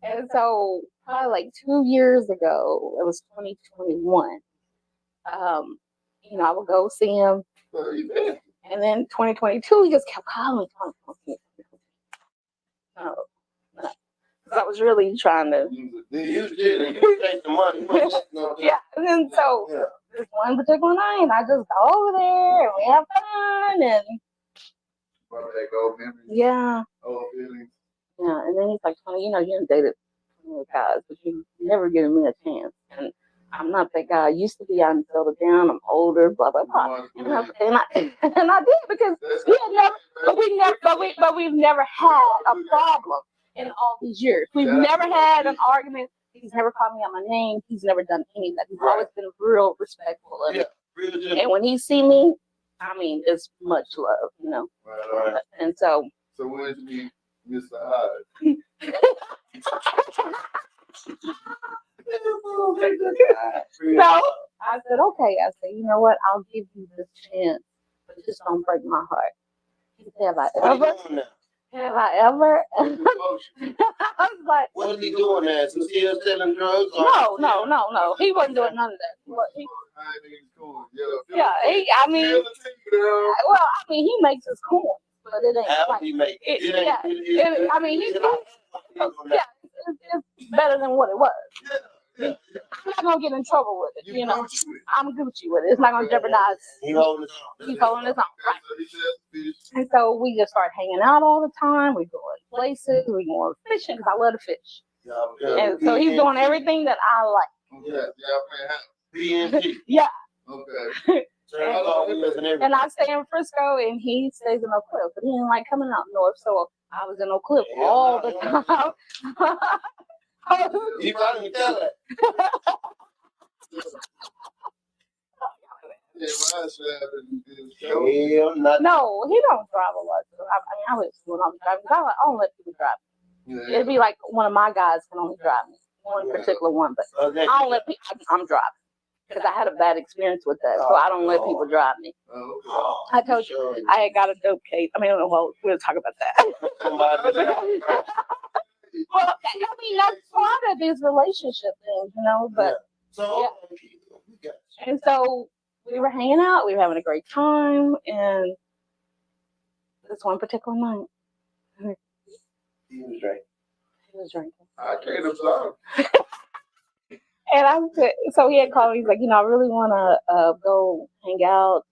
And so probably like 2 years ago, it was 2021. You know, I would go see him. And then 2022, he just kept calling me. No. Because I was really trying to. You take the money. Yeah. And then so this one particular night, I just go over there and we have fun and. Yeah. Yeah. And then he's like, you know, you haven't dated guys, but you never given me a chance. And I'm not that guy I used to be. I'm settled down. I'm older. Blah blah blah. And I did because we've never had a problem in all these years. We've never had an argument. He's never called me out my name. He's never done any of that. He's always been real respectful. And when he see me, I mean, it's much love, you know. Right. And so. So when did you miss the high? So I I said, okay. I said, you know what? I'll give you this chance, but just don't break my heart. He said, have I What are ever? you doing now? Have I ever? I was like, What is he doing now? Is he still selling drugs? no. He wasn't doing none of that. But I mean, he makes his coin, but it ain't How like he make it? I mean, it's better than what it was. I'm not gonna get in trouble with it, I'm Gucci with it. It's not gonna jeopardize. He holding his own. He's holding his own, right? And so we just start hanging out all the time. We go places. We go fishing because I love to fish. And so he's doing everything that I like. BNG. Yeah. Okay. And I stay in Frisco, and he stays in Oak Cliff, but he didn't like coming out north, so I was in Oak Cliff all the time. He probably tell that. No, he don't drive a lot. So I was when I'm driving. I don't let people drive me. It'd be like one of my guys can only drive me, one particular one, but I don't let people. I'm driving because I had a bad experience with that, so I don't let people drive me. I told you I had got a dope case. I mean, well, we'll talk about that. Well, I mean, that's part of these relationship things, but yeah. And so we were hanging out, we were having a great time, and this one particular night, He was drinking. I can't observe. And I said, so he had called me, he's like, I really want to go hang out.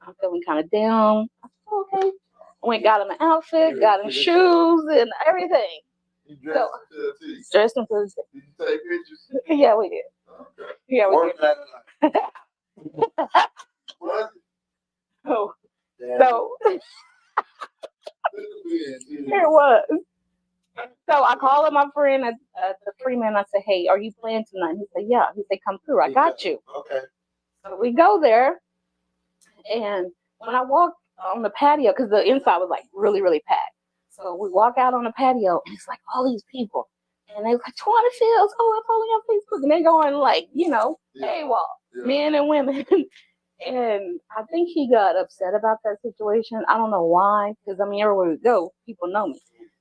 I'm feeling kind of down. I said, okay. I went, got him an outfit, got him shoes and everything. You dressed to the T. Dressed him to the T. Did you take pictures? Yeah, we did. Okay. Yeah, we did. What? Oh, so it was. So I called my friend at the Freeman. I said, hey, are you playing tonight? He said, yeah. He said, come through. I got you. Okay. So we go there. And when I walked on the patio, because the inside was like really, really packed. So we walk out on the patio, and it's like all these people. And they were like, 20 Fields. Oh, I'm following on Facebook. And they're going like, AWOL, men and women. And I think he got upset about that situation. I don't know why. Because, everywhere we go, people know me.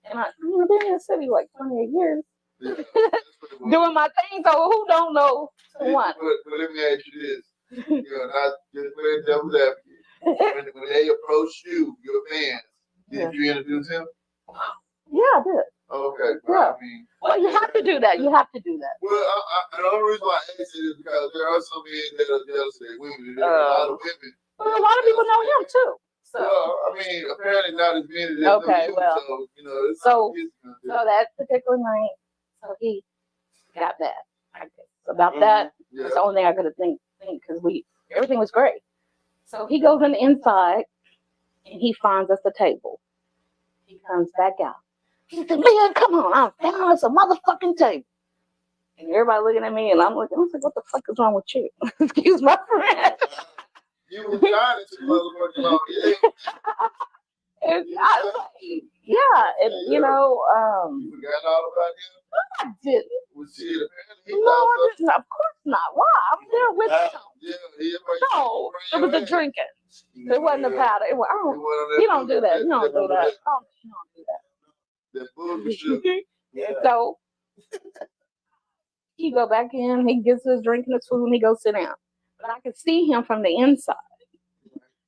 And I've been in the city like 28 years. Doing my thing. So who don't know one? But let me ask you this. Not just playing devil's advocate. When they approach you, your fans, did you introduce him? Yeah, I did. Okay. Yeah. Well, you have to do that. You have to do that. Well, the only reason why I ask it is because there are some men that are jealous of women. There are a lot of women. Well, a lot of people know him too. So. Well, apparently not as many as okay, well. So that particular night, so he got that. About that, that's the only thing I could think because everything was great. So he goes in the inside and he finds us a table. He comes back out. He said, man, come on, I found us a motherfucking table. And everybody looking at me and I'm like, what the fuck is wrong with you? Excuse my friend. You were trying to motherfucking long, And I was like, yeah, and you forgot all about him? I didn't. Was he the No, I didn't. Of course not. Why? I'm there with him. No, it was the drinking. It wasn't the powder. He don't do that. You don't do that. You don't do that. That bullshit. So he go back in, he gets his drink and his food, and he goes sit down. But I could see him from the inside.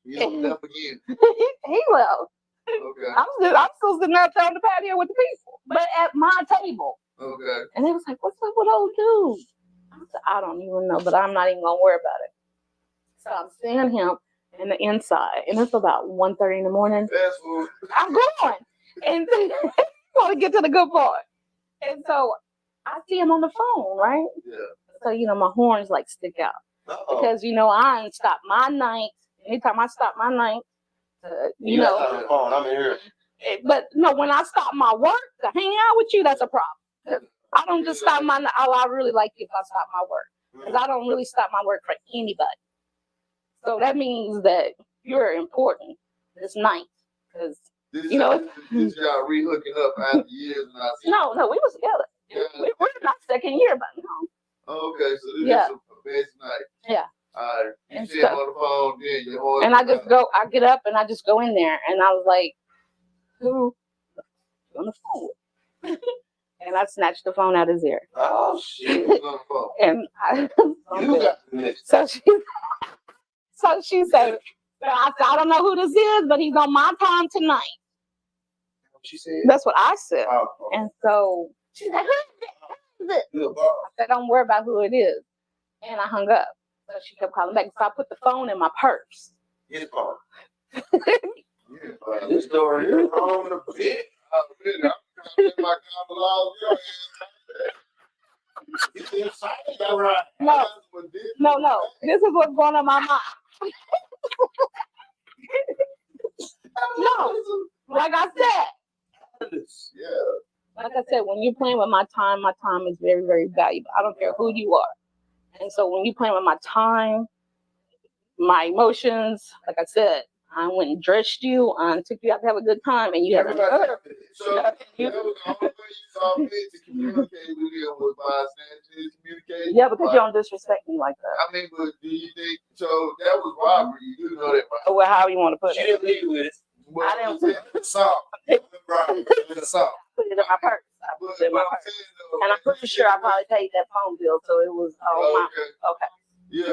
He left again. He left. Okay. I'm still sitting out there on the patio with the people, but at my table. Okay. And they was like, "What's up with old dude?" I said, "I don't even know, but I'm not even gonna worry about it." So I'm seeing him in the inside, and it's about 1:30 in the morning. Fast food. I'm going, and want to get to the good part. And so I see him on the phone, right? Yeah. So my horns like stick out because I ain't stopped my night. Anytime I stop my night, you know. On the phone. I'm in here. But no, when I stop my work to hang out with you, that's a problem. I don't just stop my. I really like you if I stop my work because I don't really stop my work for anybody. So that means that you're important this night because this y'all re-hooking up after years. No, we was together. Yeah. We're not second year, but no. Okay, so this is a best night. Yeah. And see him so, on the phone, then your horse. and I get up and I just go in there and I was like, who on the phone with? And I snatched the phone out of his ear. Oh shit! And I, You got the message. so she said, I don't know who this is, but he's on my time tonight. She said. That's what I said. Oh, And so she said, who is it? good boy. I said, don't worry about who it is. And I hung up. So she kept calling back. So I put the phone in my purse. His phone. This story is home in a bit. I'm my catalog. You feel excited, all right? No. This is what's going on in my mind. No, like I said. Yeah. Like I said, when you're playing with my time is very, very valuable. I don't care who you are. And so when you're playing with my time, my emotions, like I said, I went and dressed you, I took you out to have a good time, and you have So that was the only way you saw fit to communicate with him was by saying communicate. Yeah, because you don't disrespect me like that. I mean, but do you think so? That was robbery. You do know that, right? Well, how you want to put She it? didn't leave with it. Well, I didn't Salt. Right. Salt. put it in my purse. I put it in my purse. And I'm pretty sure I probably paid that phone bill, so it was all my. Okay. Yeah.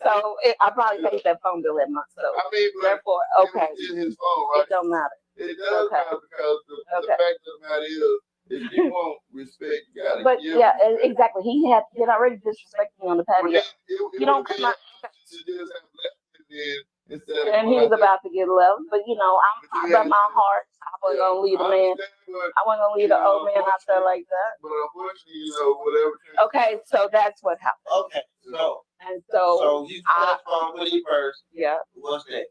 So I probably paid that phone bill that month. So I mean, but therefore, okay, it's his phone, right? it don't matter. It does matter because the fact of the matter is, if you want respect, you gotta But give yeah, respect. exactly. He had already disrespected me on the But patio. then it You don't would've come been out. to just have left it then instead of And he was about to get left, but you know, I got my heart. I wasn't gonna leave a man. I wasn't gonna leave an old man out there like that. But unfortunately, you know, whatever. Okay, so that's what happened. Okay. So And so you touched on with him first. yeah, What's that?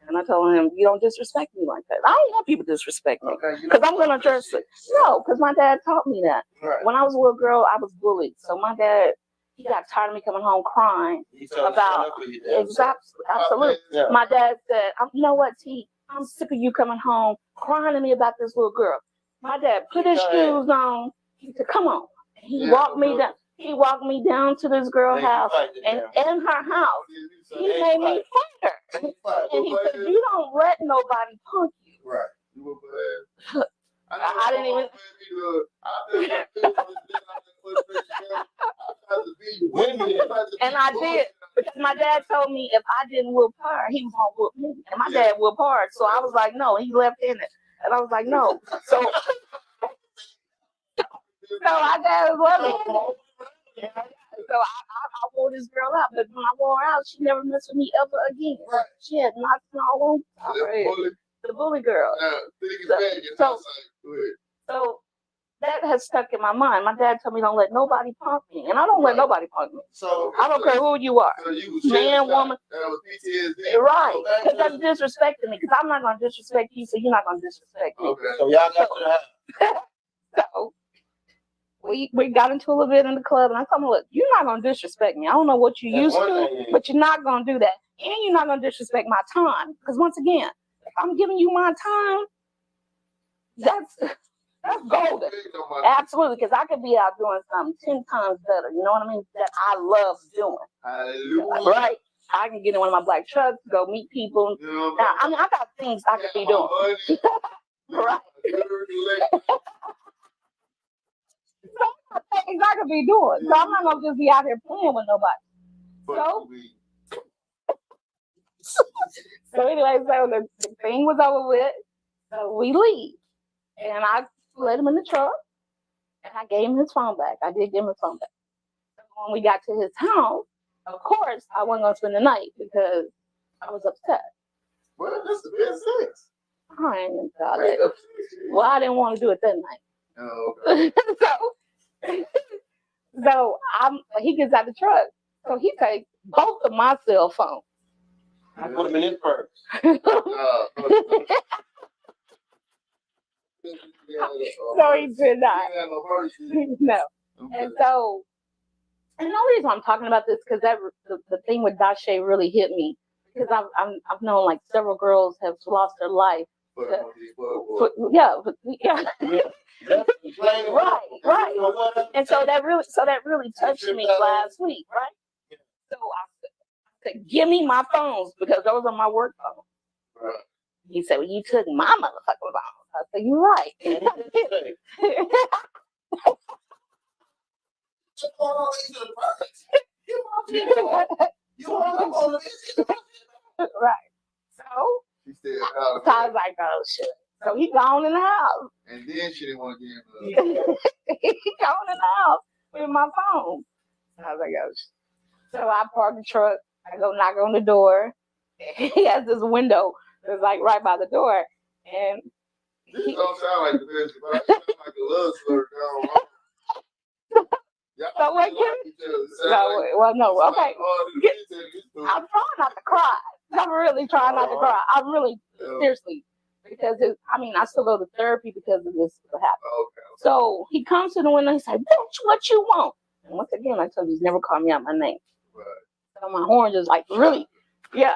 and I told him, you don't disrespect me like that. I don't want people to disrespect me Okay. because I'm gonna dress it. No, because my dad taught me that. Right. When I was a little girl, I was bullied. So my dad, he got tired of me coming home crying. He told About- you to stand up for your dad. Exactly, absolutely. Yeah. My dad said, you know what, T, I'm sick of you coming home crying to me about this little girl. My dad put his shoes on. He said, come on. He walked me down. He walked me down to this girl's house, and in her house, he made me fight her. And he said, you don't let nobody punk you. Right. I didn't even. And I did. Because my dad told me if I didn't whoop her, he was going to whoop me. And my dad whooped hard. So I was like, no. He left in it. And I was like, no. So my dad was loving. So I wore this girl out. But when I wore her out, she never messed with me ever again. She had knocked me all on top of it. The bully girl. So that has stuck in my mind. My dad told me don't let nobody punk me. And I don't let nobody punk me. So I don't care who you are. So you was Man, woman. That was PTSD. Right. Because that's disrespecting me. Because I'm not going to disrespect you, so you're not going to disrespect me. Okay. So y'all got to have. So we got into a little bit in the club, and I told him, look, you're not going to disrespect me. I don't know what you used to, but you're not going to do that. And you're not going to disrespect my time. Because once again, if I'm giving you my time, that's golden. Absolutely, because I could be out doing something 10 times better. You know what I mean? That I love doing. Hallelujah. Right? I can get in one of my black trucks, go meet people. Now, I mean, I got things I could be doing. Right? Things I could be doing. So I'm not going to just be out here playing with nobody. So anyway, so the thing was over with. So we leave. And I let him in the truck. And I gave him his phone back. I did give him his phone back. So when we got to his house, of course, I wasn't going to spend the night because I was upset. Well, that's the best sex. I ain't even thought that. Well, I didn't want to do it that night. Oh, okay. So he gets out the truck. So he takes both of my cell phones. I put him in his purse. So he did not. No. And so, and the only reason I'm talking about this because the thing with Dashe really hit me because I've known like several girls have lost their life. Yeah. Right. And so that really touched me last week, right? So I said, give me my phones because those are my work phones. Right. He said, well, you took my motherfucking phones. I said, you're right. Right. So She said, I was like, oh shit. So he gone in the house. and then she didn't want to give him He gone in the house with my phone. I was like, oh shit. So I park the truck. I go knock on the door. He has this window that's like right by the door. And This don't sound like the best, but it sounds like a love story down wrong. So what no, okay. I'm trying not to cry. I'm really trying not to cry. I'm really seriously because I still go to therapy because of this happened. Okay. So he comes to the window and he's like, "Bitch, what you want?" And once again, I told you, he's never called me out my name. Right. So my horn just like really, yeah.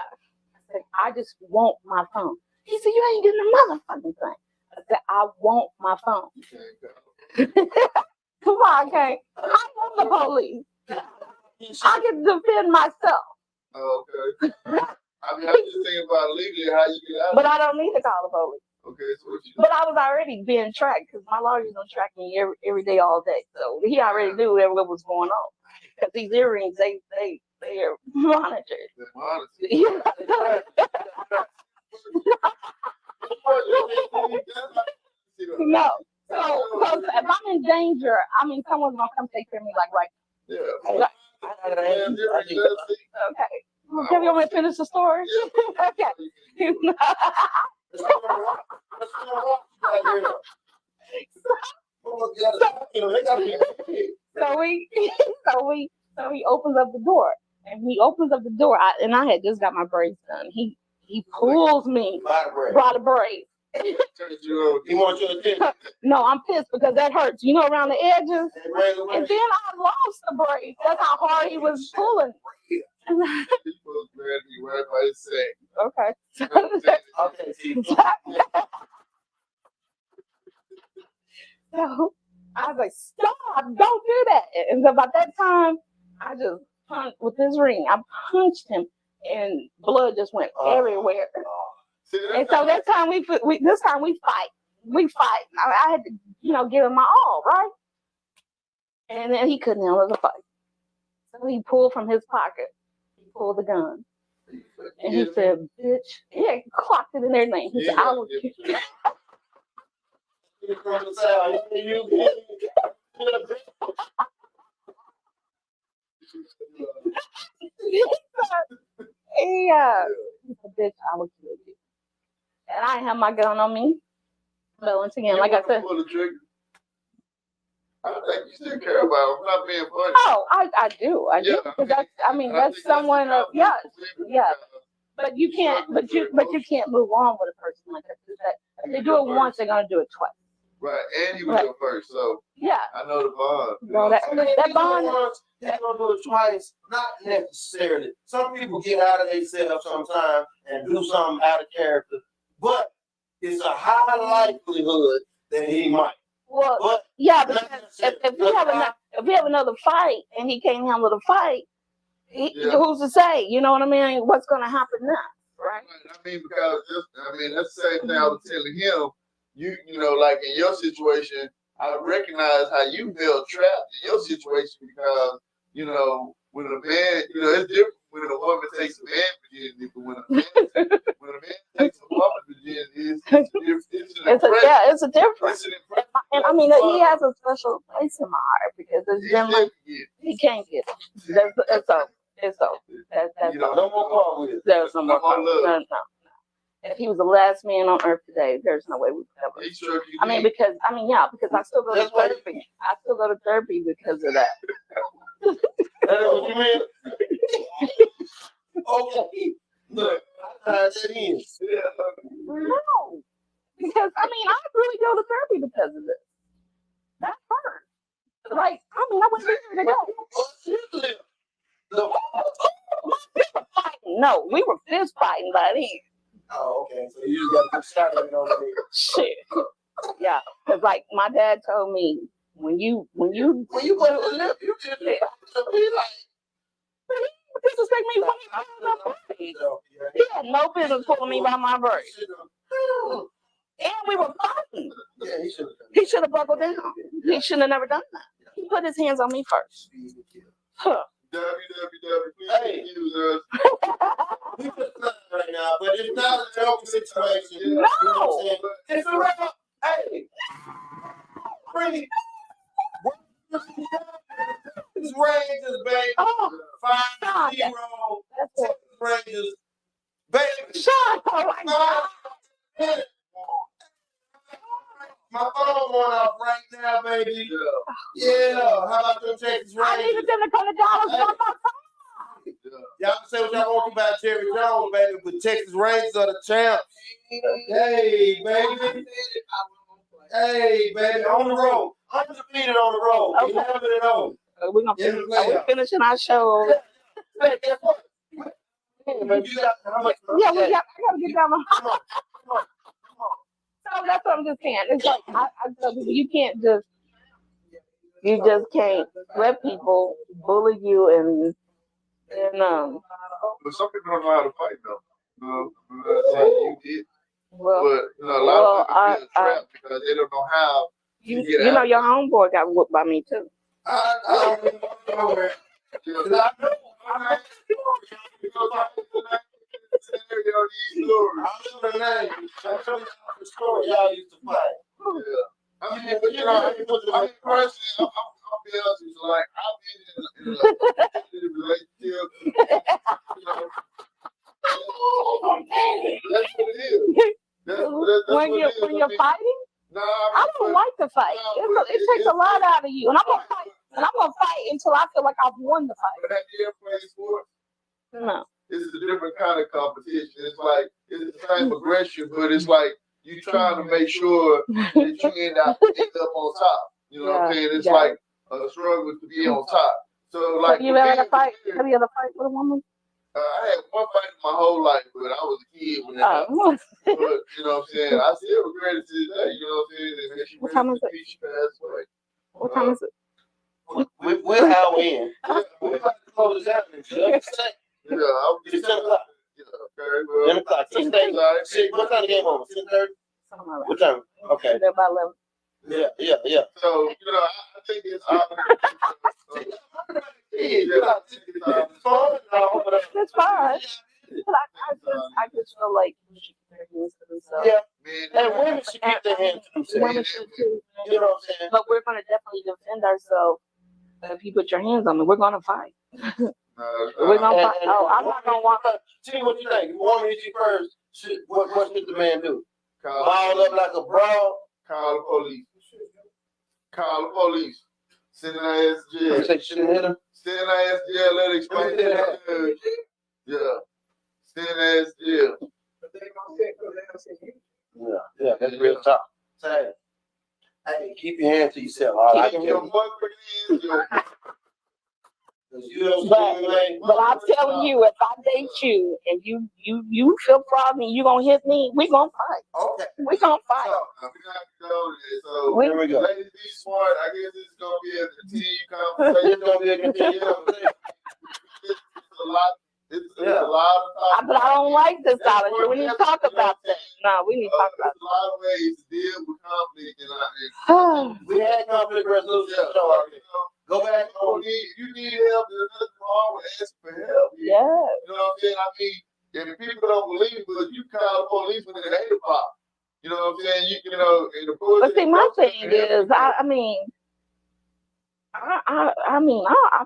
I said, I just want my phone. He said, you ain't getting a motherfucking thing. I said, I want my phone. Come on, okay. I want the police. I can defend myself. Okay. I'm just thinking about legally how you get out. But I don't need to call the police. Okay, so what you But I was already being tracked because my lawyer's gonna track me every day, all day. So he already knew what was going on. Because these earrings, they are monitored. They're monitored. No. So if I'm in danger, someone's gonna come take care of me like right. Yeah. Okay. Have you want me to finish the story? Okay. So he opens up the door, and he opens up the door. And I had just got my braids done. He pulls me by the braids. He wants your attention. No, I'm pissed because that hurts. You know, around the edges. And then I lost the braids. That's how hard he was pulling. Okay. So I was like, stop, don't do that. And so by that time, I just punched with this ring. I punched him and blood just went everywhere. And so that time we fight. We fight. I had to, give him my all, right? And then he couldn't handle the fight. So he pulled from his pocket. He pulled the gun. And he said, bitch. Yeah, he clocked it in their name. He said, I will kill you. Yeah. He said, bitch, I will kill you. And I have my gun on me. But once again, like I said. I think you still care about him. I'm not being funny. Oh, I do. I do. That's someone. Yeah. But you can't. But you can't move on with a person like that. If they do it once, they're gonna do it twice. Right, and he was your first, so yeah. I know the bond. Well, that bond. They're gonna do it twice. Not necessarily. Some people get out of themselves sometimes and do something out of character, but it's a high likelihood that he might. Well, but yeah, because if we have another fight and he can't handle the fight, who's to say? You know what I mean? What's going to happen next, right? I mean, because that's the same thing I was telling him. You know, like in your situation, I recognize how you feel trapped in your situation because when a man, it's different when a woman takes a man's virginity, but when a man takes a woman's virginity, it's a difference. And I mean, he has a special place in my heart because it's been like he can't get it. It's so. No more call with it. There's no more call. No. If he was the last man on earth today, there's no way we could ever. Because I still go to therapy. I still go to therapy because of that. That's what you mean? Okay. Look, that is. No. Because, I really go to therapy because of this. That hurt. Like, I went there today. No, we were fist fighting by then. Oh, okay. So you just got to start it over there. Shit. Yeah. Because, like, my dad told me, when you go to the left, you just be like, disrespect me by my braids. He had no business pulling me by my braids. And we were fighting. Yeah, He should have buckled down. He shouldn't have never done that. He put his hands on me first. Huh. Hey, we just playing right now, but it's not a joke situation. No. You know what I'm saying? It's a real. Hey, pretty. It's Rangers, baby. Oh, 5-0. that's it. Rangers, baby. Sean, oh my God. My phone going off right now, baby. Yeah. How about them Texas I Rangers? needed them to come to Dallas one more time. Y'all can say what y'all want about Jerry Jones, baby, but Texas Rangers are the champs. Hey, baby. Hey, baby, on the road. Undefeated on the road. Okay. 11-0. We're gonna In the finish, playoffs. finishing our show. Hey, guess what? Hey, baby, you got how much? Yeah, I gotta get down on. Come on. So that's what I'm just saying. It's like I tell people you just can't let people bully you and But some people don't know how to fight though. I'm not saying you did. well, But a lot of people feel trapped because they don't know how to get you know out. your homeboy got whooped by me too. I don't even know where. Cause I know. I know the name. I know the story y'all used to fight. I mean, but you know, personally, I'll be honest with you. Like, I've been in a relationship. You know, that's what it is. That's when what it is. you're fighting, I don't like to fight. It takes a lot out of you, and I'm gonna fight. And I'm gonna fight until I feel like I've won the fight. But have you ever played sports? No. It's a different kind of competition. It's like it's the same aggression, but it's like you trying to make sure that you end up on top. You know what I'm saying? It's like a struggle to be on top. So like, Have you ever had a fight? Have you ever fight with a woman? I had one fight my whole life, but I was a kid when that happened. But you know what I'm saying? I still regret it to this day. You know what I'm saying? What time is it? She passed away. What time is it? We're hour in. We're about to close this out in just a second. Yeah, I was It's 10 o'clock. Yeah, okay, well. 10 o'clock. 10:30. What time the game on? 10:30? What time? Okay. They're about 11. Yeah. So, you know, I think it's That's fine. But I just feel like you should keep their hands to themselves. Yeah. And women should keep their hands to themselves. Women should too. You know what I'm saying? But we're gonna definitely defend ourselves. If you put your hands on me, we're gonna fight. We're gonna fight. Oh, I'm not gonna want. See what you think. If you want me to hit you first, what should the man do? Call Ball up like a brawl. the police. Call the police. Send an ass to jail. You say you shouldn't hit him? Send an ass to jail. Let it explain to the judge. Yeah. Send an ass to jail. Yeah, that's real talk. Say, hey, keep your hands to yourself. All right, Your boyfriend is your. But I'm telling you, if I date you and you feel froggy and you gonna hit me, we gonna fight. Okay. We gonna fight. So Here we go. ladies, be smart. I guess this is gonna be a continued conversation. It's gonna be a continued conversation. It's a lot. It's a lot of talk. But I don't like this, Alex. We need to talk about that. No, we need to talk about There's a lot of ways to deal with conflict, and We had conflict resolution show already. Go back on. you need help. There's nothing wrong with asking for help. Yeah. You know what I'm saying? I mean, if people don't believe, but you call the police when it ain't a pop. You know what I'm saying? You know, and the police. But see, my thing is, I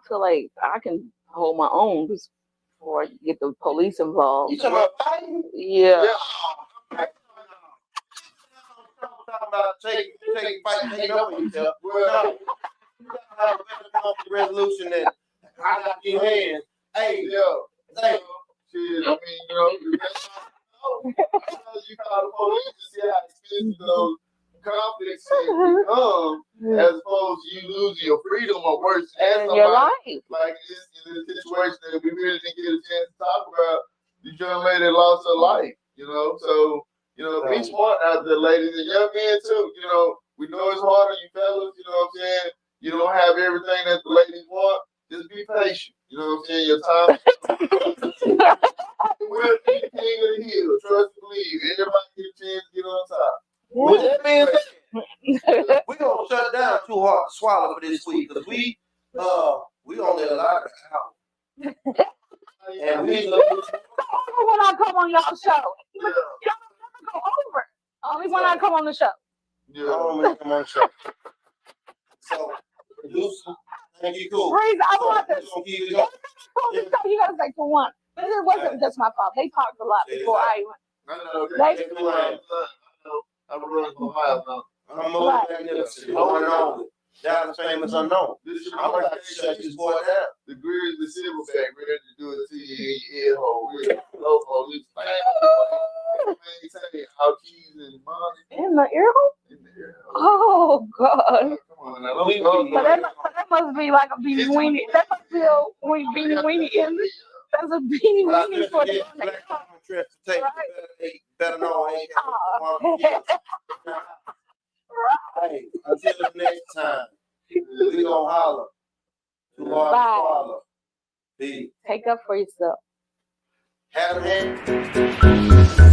feel like I can hold my own before I get the police involved. You talking about fighting? Yeah. Talking about taking over yourself. Well, you gotta have a better conflict resolution than I got your hands. Hey, hey. Shit, I mean, you know, you call the police to see how expensive those conflicts become, as opposed to you losing your freedom or worse, as In your life. like this in this situation that we really didn't get a chance to talk about. The young lady lost her life, you know. So, you know, be smart out there, ladies and young men too. You know, we know it's hard on you fellas, you know what I'm saying? You don't have everything that the ladies want, just be patient. You know what I'm saying? Your time. We're the king of the hill. Trust and believe. Everybody get a chance to get on top. With that being said, we're gonna shut down Too Hard to Swallow for this week because we only allowed an hour. And we Only when I come on y'all show. Yeah. Y'all never go over. Only when I come on the show. Yeah. come on show. So, producer, thank you, cool. Breeze, I want We're this. gonna keep it going. You gotta say for one. But it wasn't just my fault. They talked a lot before I went. I know. They- I'm running for miles now. I'm most magnificent, the one and only. Dallas famous unknown. I'm about to shut this boy down. The grizzly silverback ready to do it to you in your ear hole. Real low hole. Just maintain our keys and money In the ear hole? in the ear hole. Oh God. Come on now. We- So that must be like a beanie weenie. That must be a beanie weenie in it. That's a beanie But I weenie just for did the black interest to take better know ain't Oh. Hey, until the next time, we gonna holler. Too hard to Bye. swallow. Peace. Take up for yourself. Have a hand.